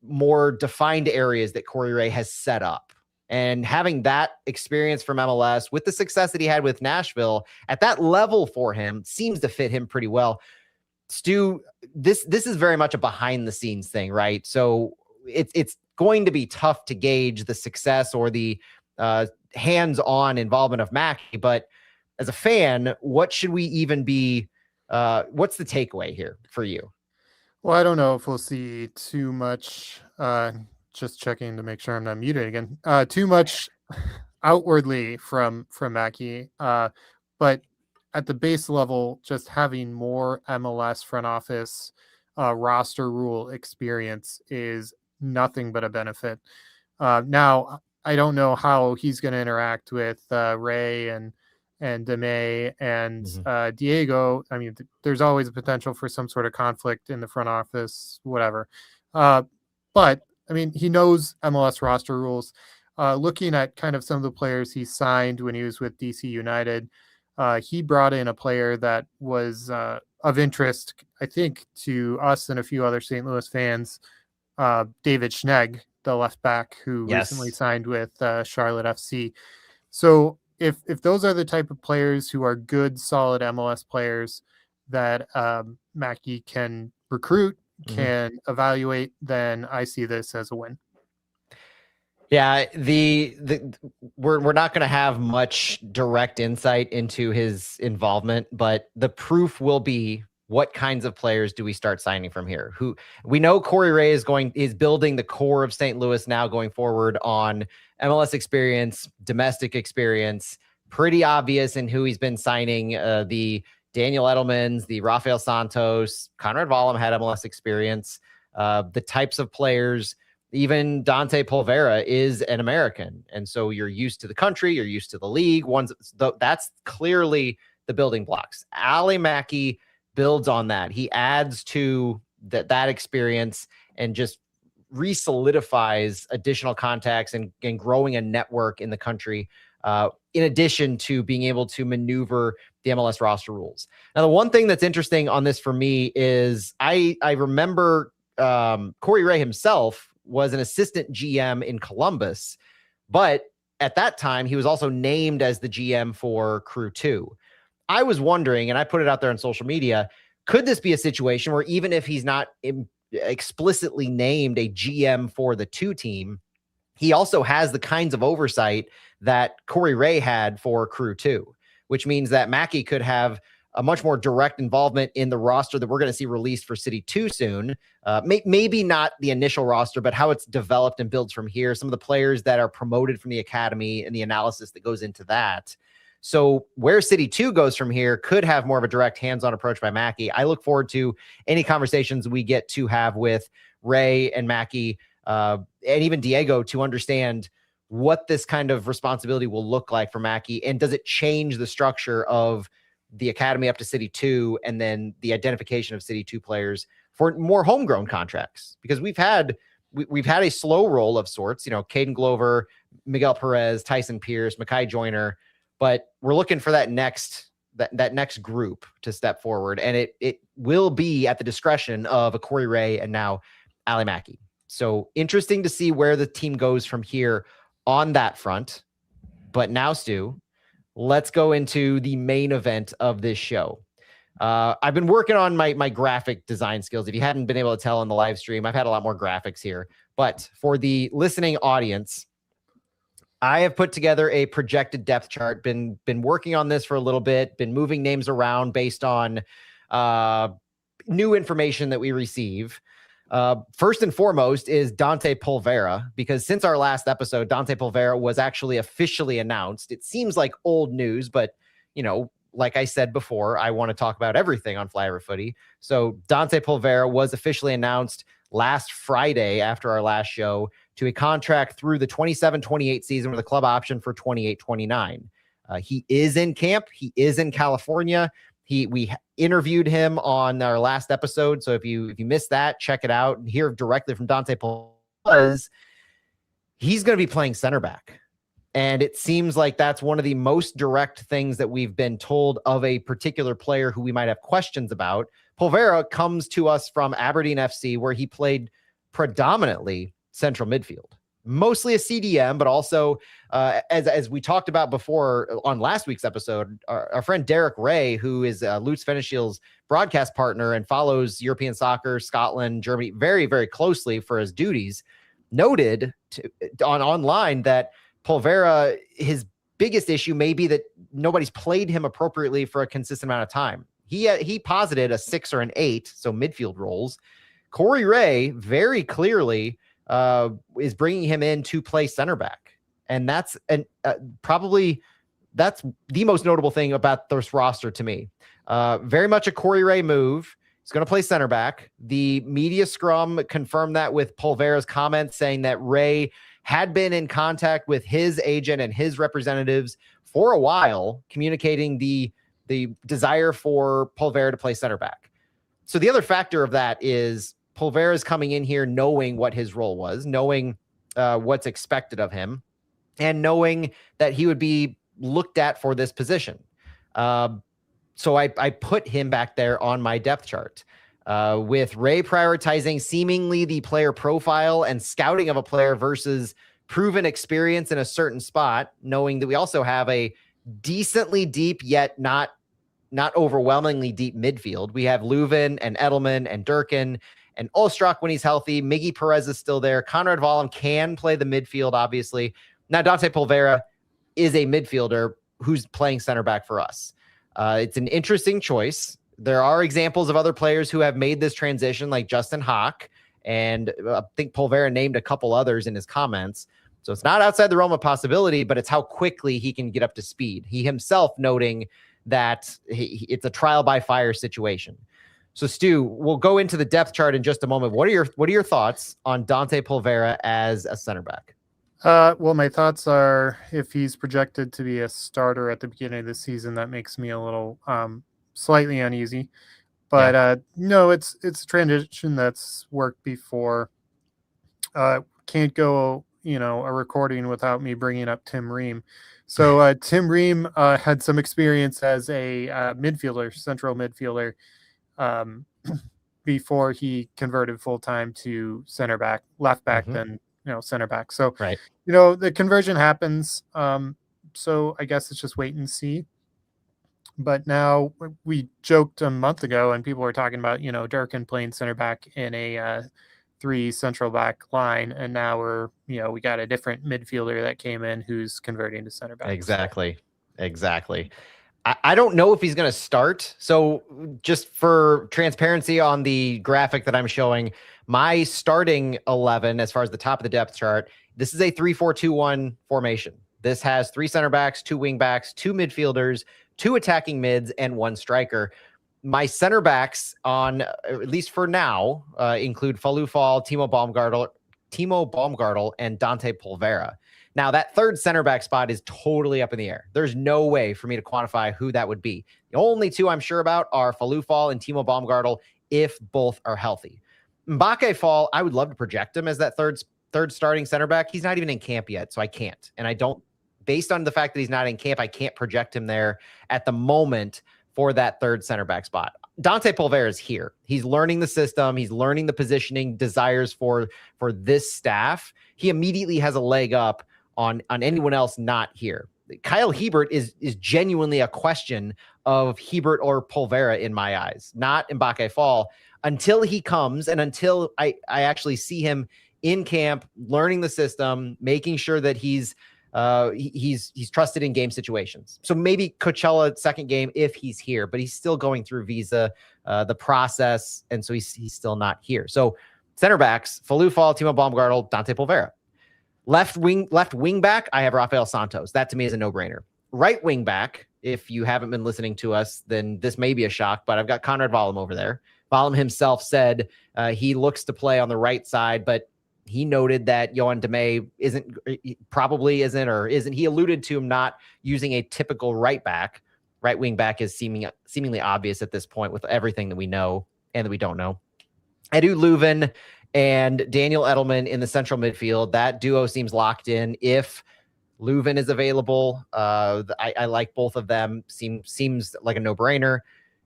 more defined areas that Corey Ray has set up. And having that experience from MLS with the success that he had with Nashville at that level for him seems to fit him pretty well. Stu, this is very much a behind the scenes thing, right? So it's going to be tough to gauge the success or the hands-on involvement of Mackey. But as a fan, what should we even be? What's the takeaway here for you? Well, I don't know if we'll see too much. Just checking to make sure I'm not muted again. Too much outwardly from Mackey, but at the base level, just having more MLS front office roster rule experience is nothing but a benefit. Now, I don't know how he's going to interact with Ray and Deme and Diego. I mean, there's always a potential for some sort of conflict in the front office, whatever. But I mean, he knows MLS roster rules. Looking at kind of some of the players he signed when he was with DC United, he brought in a player that was of interest, I think, to us and a few other St. Louis fans, David Schnegg, the left back who recently signed with Charlotte FC. So if those are the type of players who are good, solid MLS players that Mackey can recruit, can evaluate, then I see this as a win. Yeah, we're not going to have much direct insight into his involvement, but the proof will be what kinds of players do we start signing from here? Who we know Corey Ray is building the core of St. Louis now going forward on MLS experience, domestic experience, pretty obvious in who he's been signing. The Daniel Edelmans, the Rafael Santos, Conrad Vollum had MLS experience. The types of players, even Dante Polvera is an American. And so you're used to the country, you're used to the league. That's clearly the building blocks. Ali Mackey builds on that. He adds to that experience and just re-solidifies additional contacts and growing a network in the country, in addition to being able to maneuver the MLS roster rules. Now, the one thing that's interesting on this for me is I remember Corey Ray himself was an assistant GM in Columbus, but at that time, he was also named as the GM for Crew 2. I was wondering, and I put it out there on social media, could this be a situation where even if he's not explicitly named a GM for the 2 team, he also has the kinds of oversight that Corey Ray had for Crew 2? which means that Mackey could have a much more direct involvement in the roster that we're going to see released for City 2 soon. Maybe not the initial roster, but how it's developed and builds from here. Some of the players that are promoted from the academy and the analysis that goes into that. So where City 2 goes from here could have more of a direct hands-on approach by Mackey. I look forward to any conversations we get to have with Ray and Mackey and even Diego to understand what this kind of responsibility will look like for Mackey. And does it change the structure of the academy up to City 2 and then the identification of City 2 players for more homegrown contracts? Because we've had a slow roll of sorts, Caden Glover, Miguel Perez, Tyson Pierce, Makai Joyner, but we're looking for that next group to step forward. And it will be at the discretion of a Corey Ray and now Ali Mackey. So interesting to see where the team goes from here on that front. But now, Stu, let's go into the main event of this show. I've been working on my graphic design skills. If you hadn't been able to tell in the live stream, I've had a lot more graphics here. But for the listening audience, I have put together a projected depth chart, been working on this for a little bit, been moving names around based on new information that we receive. First and foremost is Dante Polvera, because since our last episode, Dante Polvera was actually officially announced. It seems like old news, but, like I said before, I want to talk about everything on Flyover Footy. So Dante Polvera was officially announced last Friday after our last show to a contract through the 27-28 season with a club option for 28-29. He is in camp. He is in California. We interviewed him on our last episode. So if you missed that, check it out and hear directly from Dante Polvera. He's going to be playing center back. And it seems like that's one of the most direct things that we've been told of a particular player who we might have questions about. Polvera comes to us from Aberdeen FC, where he played predominantly central midfield, mostly a CDM, but also, as we talked about before on last week's episode, our friend Derek Ray, who is Lutz Fenneshiel's broadcast partner and follows European soccer, Scotland, Germany very, very closely for his duties, noted online that Polvera, his biggest issue may be that nobody's played him appropriately for a consistent amount of time. He posited a 6 or an 8, so midfield roles. Corey Ray very clearly is bringing him in to play center back. And that's probably the most notable thing about this roster to me. Very much a Corey Ray move. He's going to play center back. The media scrum confirmed that with Polvera's comments saying that Ray had been in contact with his agent and his representatives for a while, communicating the desire for Polvera to play center back. So the other factor of that is Polvera is coming in here knowing what his role was, knowing what's expected of him, and knowing that he would be looked at for this position. So I put him back there on my depth chart. With Ray prioritizing seemingly the player profile and scouting of a player versus proven experience in a certain spot, knowing that we also have a decently deep yet not overwhelmingly deep midfield. We have Leuven and Edelman and Durkin and Ostrak when he's healthy. Miggy Perez is still there. Conrad Vollum can play the midfield, obviously. Now, Dante Polvera is a midfielder who's playing center back for us. It's an interesting choice. There are examples of other players who have made this transition, like Justin Hawk, and I think Polvera named a couple others in his comments. So it's not outside the realm of possibility, but it's how quickly he can get up to speed. He himself noting that it's a trial by fire situation. So Stu, we'll go into the depth chart in just a moment. What are your thoughts on Dante Polvera as a center back? Well, my thoughts are, if he's projected to be a starter at the beginning of the season, that makes me a little slightly uneasy. But no, it's a transition that's worked before. Can't go, a recording without me bringing up Tim Ream. So Tim Ream had some experience as a central midfielder, before he converted full time to center back, left back, then center back. So right. The conversion happens. So I guess it's just wait and see. But now, we joked a month ago and people were talking about, Durkin playing center back in a 3 central back line. And now we got a different midfielder that came in who's converting to center back. Exactly. I don't know if he's going to start. So just for transparency on the graphic that I'm showing, my starting 11, as far as the top of the depth chart, this is a 3-4-2-1 formation. This has 3 center backs, 2 wing backs, 2 midfielders, 2 attacking mids, and 1 striker. My center backs on, at least for now, include Falou Fall, Timo Baumgartel, and Dante Polvera. Now, that third center back spot is totally up in the air. There's no way for me to quantify who that would be. The only 2 I'm sure about are Falou Fall and Timo Baumgartel, if both are healthy. Mbake Fall, I would love to project him as that third starting center back. He's not even in camp yet, so I can't. And I don't, based on the fact that he's not in camp, I can't project him there at the moment for that third center back spot. Dante Polvera is here. He's learning the system. He's learning the positioning desires for this staff. He immediately has a leg up on anyone else not here. Kyle Hebert is genuinely a question of Hebert or Polvera in my eyes, not Mbake Fall, until he comes and until I actually see him in camp, learning the system, making sure that he's trusted in game situations. So maybe Coachella second game if he's here, but he's still going through visa, the process, and so he's still not here. So center backs, Falou Fall, Timo Baumgartel, Dante Polvera. Left wing back, I have Rafael Santos. That to me is a no-brainer. Right wing back, if you haven't been listening to us, then this may be a shock, but I've got Conrad Wallem over there. Wallem himself said he looks to play on the right side, but he noted that Yohan Demey probably isn't. He alluded to him not using a typical right wing back is seemingly obvious at this point with everything that we know and that we don't know. Edu Leuven and Daniel Edelman in the central midfield. That duo seems locked in. If Leuven is available, I like both of them. Seems like a no-brainer.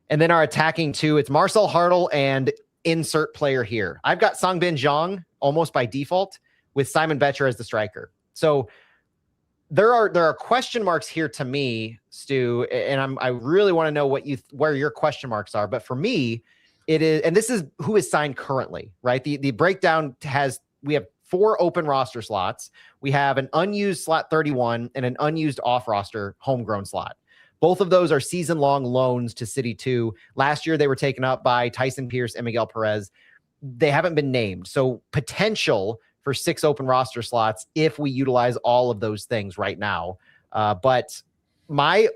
And then our attacking 2, it's Marcel Hartl and insert player here. I've got Songbin Zhang almost by default with Simon Betcher as the striker. So there are question marks here to me, Stu, and I really want to know where your question marks are. But for me, it is, and this is who is signed currently, right? The breakdown we have 4 open roster slots. We have an unused slot 31 and an unused off roster homegrown slot. Both of those are season-long loans to City 2. Last year, they were taken up by Tyson Pierce and Miguel Perez. They haven't been named. So potential for 6 open roster slots if we utilize all of those things right now. But my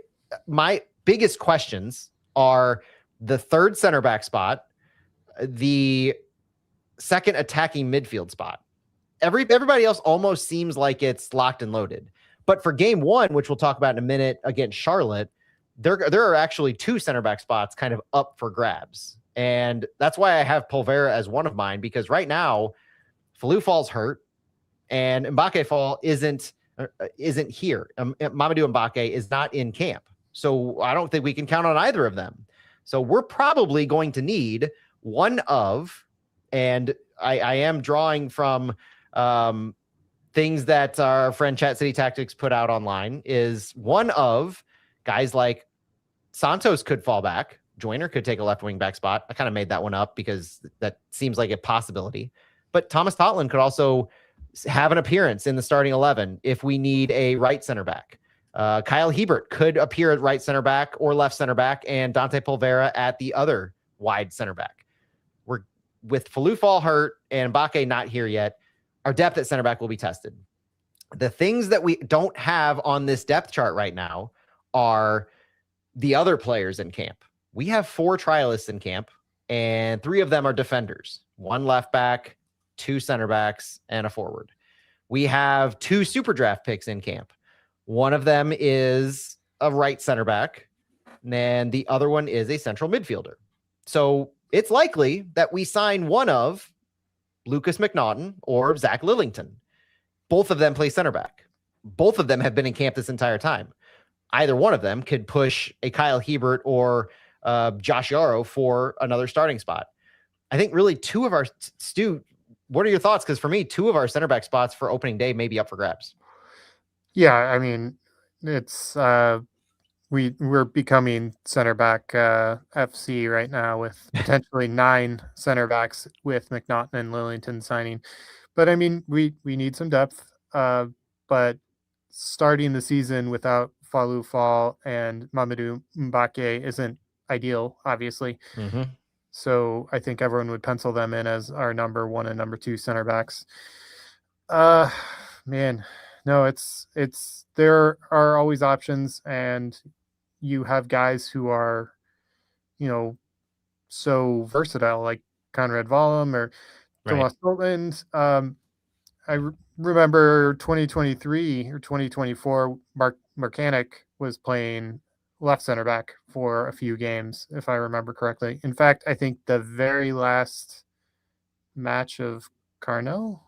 biggest questions are the third center back spot, the second attacking midfield spot. Everybody else almost seems like it's locked and loaded. But for game 1, which we'll talk about in a minute against Charlotte, there are actually 2 center back spots kind of up for grabs. And that's why I have Polvera as one of mine, because right now, Falou Fall's hurt and Mbake Fall isn't here. Mamadou Mbake is not in camp. So I don't think we can count on either of them. So we're probably going to need one of, and I am drawing from things that our friend Chat City Tactics put out online, is one of guys like Santos could fall back. Joyner could take a left wing back spot. I kind of made that one up because that seems like a possibility. But Thomas Totland could also have an appearance in the starting 11 if we need a right center back. Kyle Hebert could appear at right center back or left center back, and Dante Polvera at the other wide center back. We're with Falou Fall hurt and Mbake not here yet. Our depth at center back will be tested. The things that we don't have on this depth chart right now are the other players in camp. We have 4 trialists in camp, and 3 of them are defenders. 1 left back, 2 center backs, and a forward. We have 2 super draft picks in camp. One of them is a right center back, and the other one is a central midfielder. So it's likely that we sign one of Lucas McNaughton or Zach Lillington. Both of them play center back. Both of them have been in camp this entire time. Either one of them could push a Kyle Hebert or Josh Yarrow for another starting spot. I think really 2 of our, Stu, what are your thoughts? Because for me, 2 of our center back spots for opening day may be up for grabs. Yeah, I mean, it's we're becoming center back FC right now with potentially 9 center backs with McNaughton and Lillington signing. But I mean, we need some depth. But starting the season without Falou Fall and Mamadou Mbake isn't ideal, obviously. Mm-hmm. So I think everyone would pencil them in as our number 1 and number 2 center backs. Man, no, it's there are always options, and you have guys who are, so versatile, like Conrad Vollum or Right. Thomas Soltland. I remember 2023 or 2024, Mark Mechanic was playing left center back for a few games, if I remember correctly. In fact, I think the very last match of Carnot.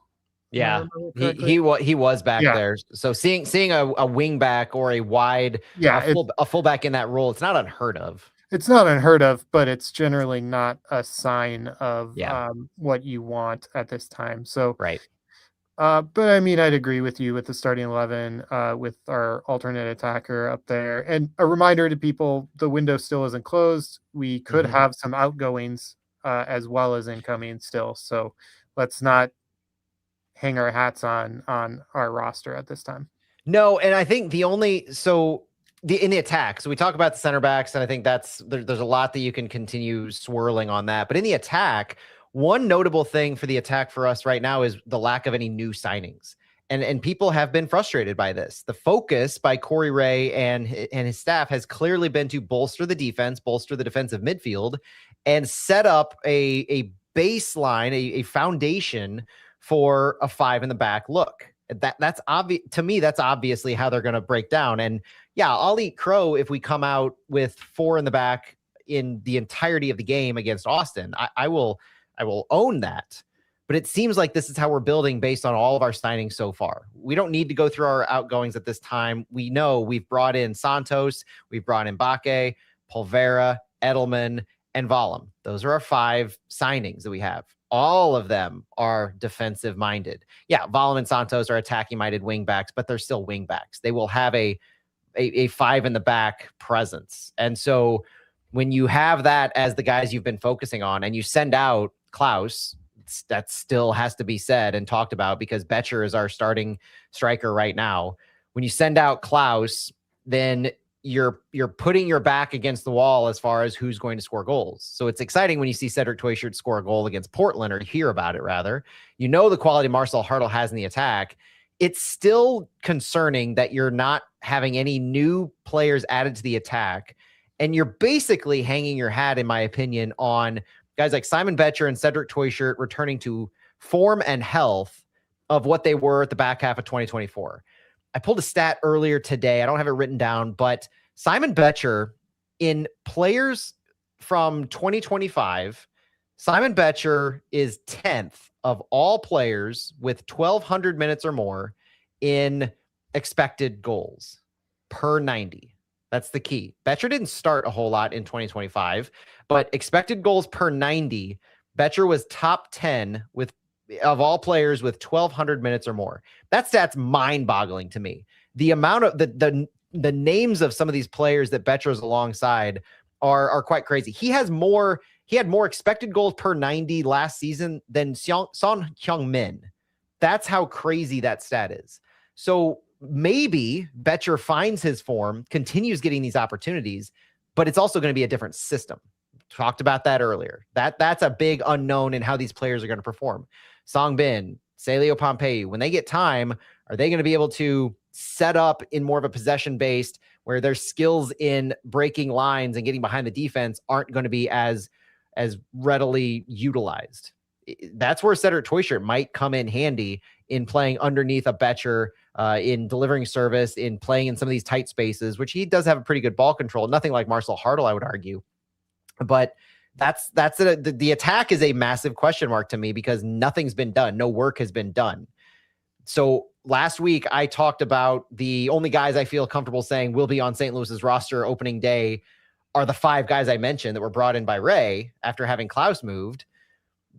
Yeah, he was back Yeah. there. So seeing a wing back or a wide Yeah, a fullback in that role, it's not unheard of. it's not unheard of, but it's generally not a sign of Yeah. what you want at this time. So, Right. but I mean, I'd agree with you with the starting 11, with our alternate attacker up there. And a reminder to people, the window still isn't closed. We could have some outgoings as well as incoming still. So let's not hang our hats on our roster at this time. No, and I think in the attack, so we talk about the center backs, and I think there's a lot that you can continue swirling on that. But in the attack, one notable thing for the attack for us right now is the lack of any new signings. And people have been frustrated by this. The focus by Corey Ray and his staff has clearly been to bolster the defense, bolster the defensive midfield, and set up a baseline, a foundation for a 5 in the back look. That's obvious to me. That's obviously how they're going to break down. And yeah, I'll eat crow if we come out with 4 in the back in the entirety of the game against Austin. I will own that. But it seems like this is how we're building based on all of our signings so far. We don't need to go through our outgoings at this time. We know we've brought in Santos, we've brought in Baque, Polvera, Edelman, and Vollum. Those are our 5 signings that we have. All of them are defensive minded. Yeah, Vollum and Santos are attacking minded wing backs, but they're still wing backs. They will have a 5 in the back presence. And so when you have that as the guys you've been focusing on and you send out Klaus, that still has to be said and talked about because Betcher is our starting striker right now. When you send out Klaus, then you're putting your back against the wall as far as who's going to score goals. So it's exciting when you see Cedric Toyshirt score a goal against Portland, or hear about it rather. You know the quality Marcel Hartl has in the attack. It's still concerning that you're not having any new players added to the attack, and you're basically hanging your hat, in my opinion, on guys like Simon Betcher and Cedric Toyshirt returning to form and health of what they were at the back half of 2024. I pulled a stat earlier today. I don't have it written down, but Simon Betcher, in players from 2025, Simon Betcher is 10th of all players with 1,200 minutes or more in expected goals per 90. That's the key. Betcher didn't start a whole lot in 2025, but expected goals per 90, Betcher was top 10 of all players with 1,200 minutes or more. That stat's mind-boggling to me. The amount of the names of some of these players that Betcher's alongside are quite crazy. He had more expected goals per 90 last season than Son Heung-min. That's how crazy that stat is. So maybe Betcher finds his form, continues getting these opportunities, but it's also going to be a different system. Talked about that earlier. That's a big unknown in how these players are going to perform. Song Bin, Celio Pompeu, when they get time, are they going to be able to set up in more of a possession-based where their skills in breaking lines and getting behind the defense aren't going to be as readily utilized? That's where Cedric Toyshirt might come in handy in playing underneath a Betcher, in delivering service, in playing in some of these tight spaces, which he does have a pretty good ball control. Nothing like Marcel Hartl, I would argue. But the attack is a massive question mark to me because nothing's been done. No work has been done. So last week I talked about the only guys I feel comfortable saying will be on St. Louis's roster opening day are the 5 guys I mentioned that were brought in by Ray after having Klaus moved.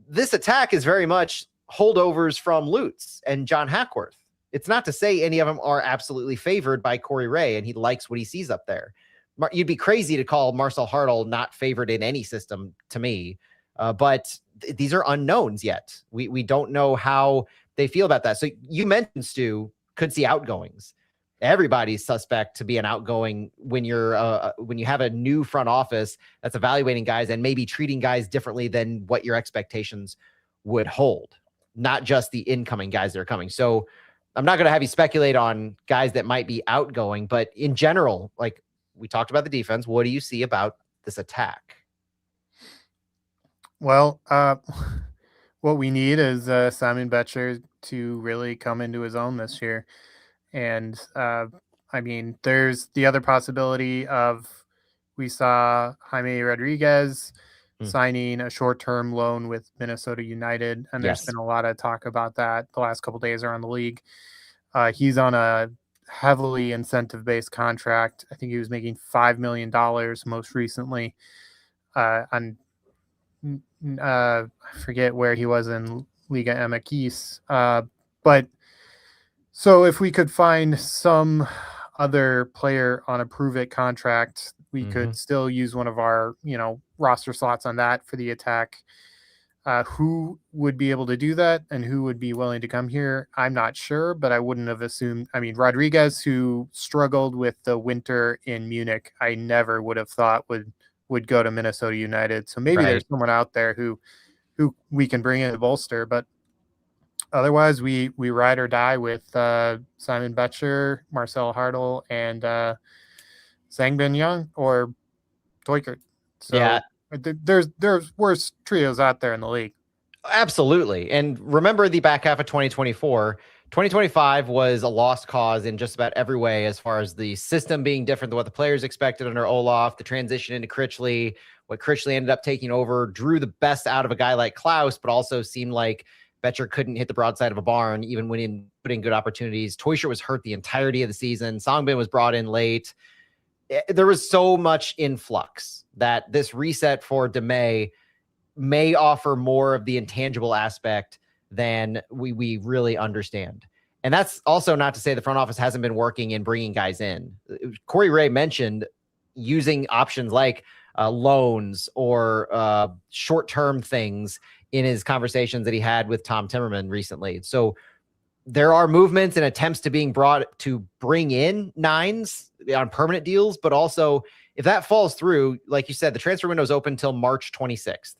This attack is very much holdovers from Lutz and John Hackworth. It's not to say any of them are absolutely favored by Corey Ray and he likes what he sees up there. You'd be crazy to call Marcel Hartl not favored in any system to me, but these are unknowns yet. We don't know how they feel about that. So you mentioned, Stu, could see outgoings. everybody's suspect to be an outgoing when you have a new front office that's evaluating guys and maybe treating guys differently than what your expectations would hold, not just the incoming guys that are coming. So I'm not going to have you speculate on guys that might be outgoing, but in general, like we talked about the defense, what do you see about this attack? Well, what we need is Simon Betcher to really come into his own this year. And I mean, there's the other possibility of we saw Jaime Rodriguez signing a short-term loan with Minnesota United, and there's been a lot of talk about that the last couple of days around the league. He's on a heavily incentive-based contract. I think he was making $5 million most recently. I forget where he was in Liga MX, but so if we could find some other player on a prove-it contract, we could still use one of our, roster slots on that for the attack. Who would be able to do that and who would be willing to come here? I'm not sure, but I wouldn't have assumed. I mean, Rodriguez, who struggled with the winter in Munich, I never would have thought would go to Minnesota United. So maybe there's someone out there who we can bring in to bolster, but otherwise we ride or die with Simon Betcher, Marcel Hartl, and Sangbin Young or Toykert. So there's worse trios out there in the league. Absolutely. And remember the back half of 2024, 2025 was a lost cause in just about every way, as far as the system being different than what the players expected under Olaf, the transition into Critchley, what Critchley ended up taking over, drew the best out of a guy like Klaus, but also seemed like Betcher couldn't hit the broadside of a barn, even when he put in good opportunities. Teuscher was hurt the entirety of the season. Songbin was brought in late. There was so much influx that this reset for DeMay may offer more of the intangible aspect than we really understand. And that's also not to say the front office hasn't been working in bringing guys in. Corey Ray mentioned using options like loans or short-term things in his conversations that he had with Tom Timmerman recently. So there are movements and attempts to being brought to bring in nines on permanent deals, but also if that falls through, like you said, the transfer window is open until March 26th.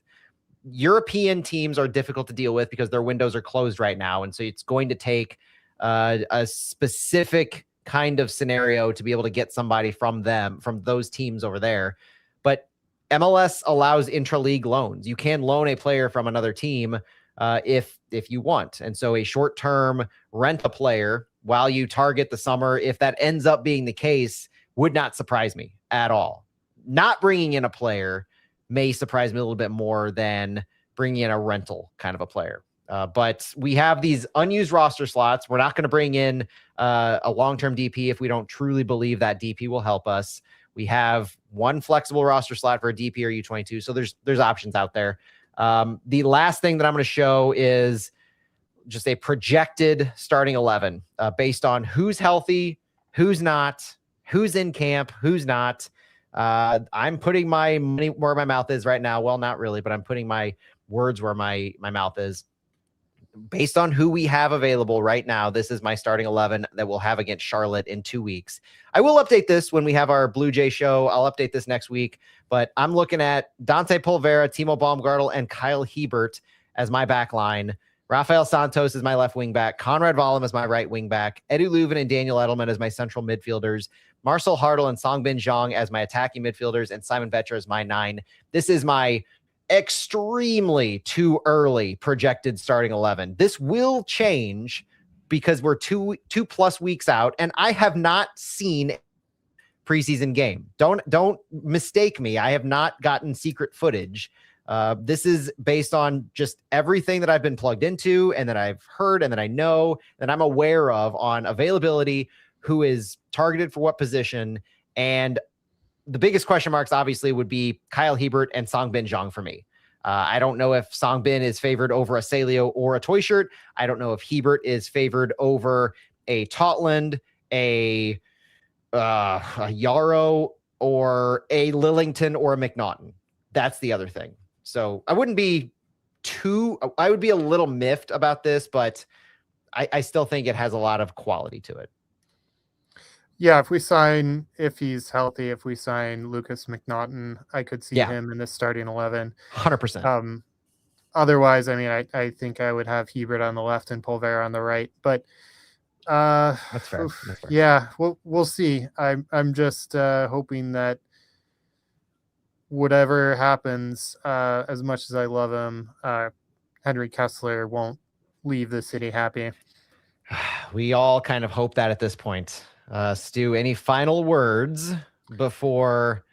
European teams are difficult to deal with because their windows are closed right now. And so it's going to take a specific kind of scenario to be able to get somebody from those teams over there. But MLS allows intra-league loans. You can loan a player from another team if you want. And so a short-term rent a player while you target the summer, if that ends up being the case, would not surprise me at all. Not bringing in a player may surprise me a little bit more than bringing in a rental kind of a player. But we have these unused roster slots. We're not going to bring in a long-term DP if we don't truly believe that DP will help us. We have one flexible roster slot for a DP or U22. So there's options out there. The last thing that I'm going to show is just a projected starting 11 based on who's healthy, who's not, who's in camp, who's not. I'm putting my money where my mouth is right now. Well, not really, but I'm putting my words where my mouth is. Based on who we have available right now, this is my starting 11 that we'll have against Charlotte in 2 weeks. I will update this when we have our Blue Jay show. I'll update this next week, but I'm looking at Dante Polvera, Timo Baumgartel, and Kyle Hebert as my back line. Rafael Santos is my left wing back. Conrad Vollum is my right wing back. Edu Leuven and Daniel Edelman as my central midfielders. Marcel Hartl and Songbin Zhang as my attacking midfielders, and Simon Betcher as my 9. This is my extremely too early projected starting 11. This will change because we're two plus weeks out, and I have not seen preseason game. Don't mistake me. I have not gotten secret footage. This is based on just everything that I've been plugged into and that I've heard and that I know that I'm aware of on availability, who is targeted for what position. And the biggest question marks obviously would be Kyle Hebert and Songbin Zhang for me. I don't know if Songbin is favored over a Salio or a Teuscher. I don't know if Hebert is favored over a Totland, a Yarrow, or a Lillington or a McNaughton. That's the other thing. So I would be a little miffed about this, but I still think it has a lot of quality to it. Yeah, if he's healthy, if we sign Lucas McNaughton, I could see him in the starting 11. 100%. Otherwise, I mean, I think I would have Hebert on the left and Pulver on the right. But That's fair. That's fair. yeah, we'll see. I'm just hoping that whatever happens, as much as I love him, Henry Kessler won't leave the city happy. We all kind of hope that at this point. Stu, any final words before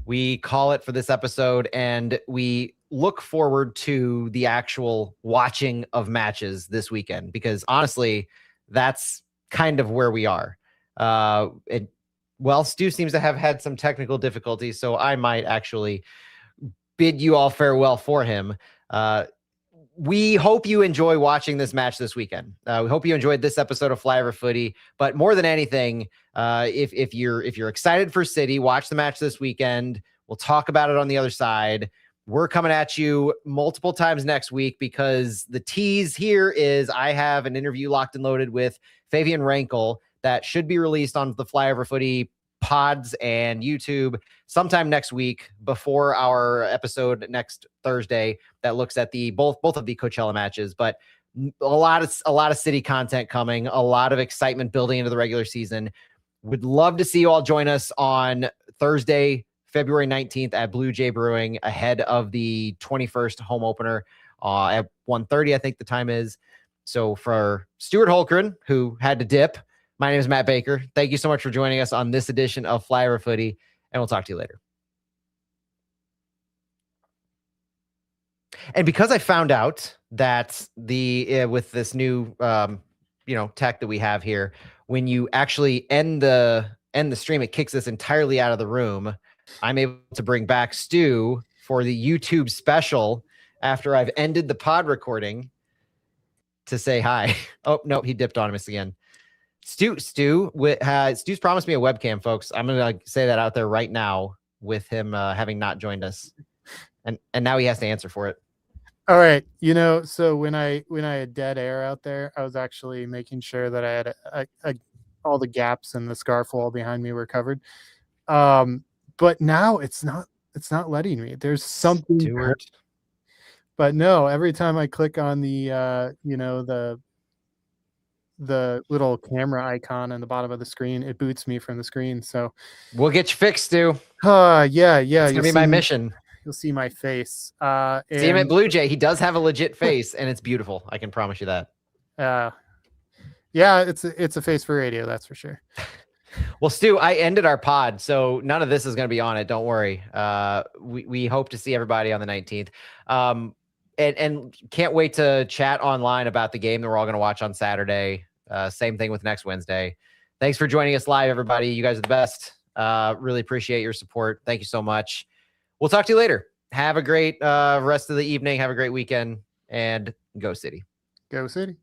we call it for this episode and we look forward to the actual watching of matches this weekend? Because honestly, that's kind of where we are. Stu seems to have had some technical difficulties, so I might actually bid you all farewell for him. We hope you enjoy watching this match this weekend. We hope you enjoyed this episode of Flyover Footy. But more than anything, if you're excited for City, watch the match this weekend. We'll talk about it on the other side. We're coming at you multiple times next week because the tease here is I have an interview locked and loaded with Fabian Rankel that should be released on the Flyover Footy pods and YouTube sometime next week before our episode next Thursday that looks at the both of the Coachella matches. But a lot of City content coming, a lot of excitement building into the regular season. Would love to see you all join us on Thursday, February 19th at Blue Jay Brewing ahead of the 21st home opener at 1:30, I think the time is. So for Stuart Holgren, who had to dip, my name is Matt Baker. Thank you so much for joining us on this edition of Flyover Footy, and we'll talk to you later. And because I found out that with this new tech that we have here, when you actually end the stream, it kicks us entirely out of the room. I'm able to bring back Stu for the YouTube special after I've ended the pod recording to say hi. Oh no, he dipped on us again. Stu's promised me a webcam, folks. I'm going to say that out there right now with him having not joined us. And now he has to answer for it. All right. So when I had dead air out there, I was actually making sure that I had all the gaps in the scarf wall behind me were covered. But now it's not letting me. There's something. Stuart. But no, every time I click on the the little camera icon on the bottom of the screen, it boots me from the screen. So we'll get you fixed, Stu. Yeah. It's gonna be my mission. You'll see my face. See him at Blue Jay. He does have a legit face, and it's beautiful. I can promise you that. Yeah, it's a face for radio, that's for sure. Well, Stu, I ended our pod, so none of this is going to be on it. Don't worry. We hope to see everybody on the 19th. And can't wait to chat online about the game that we're all going to watch on Saturday. Same thing with next Wednesday. Thanks for joining us live, everybody. You guys are the best. Really appreciate your support. Thank you so much. We'll talk to you later. Have a great rest of the evening. Have a great weekend, and go City. Go City.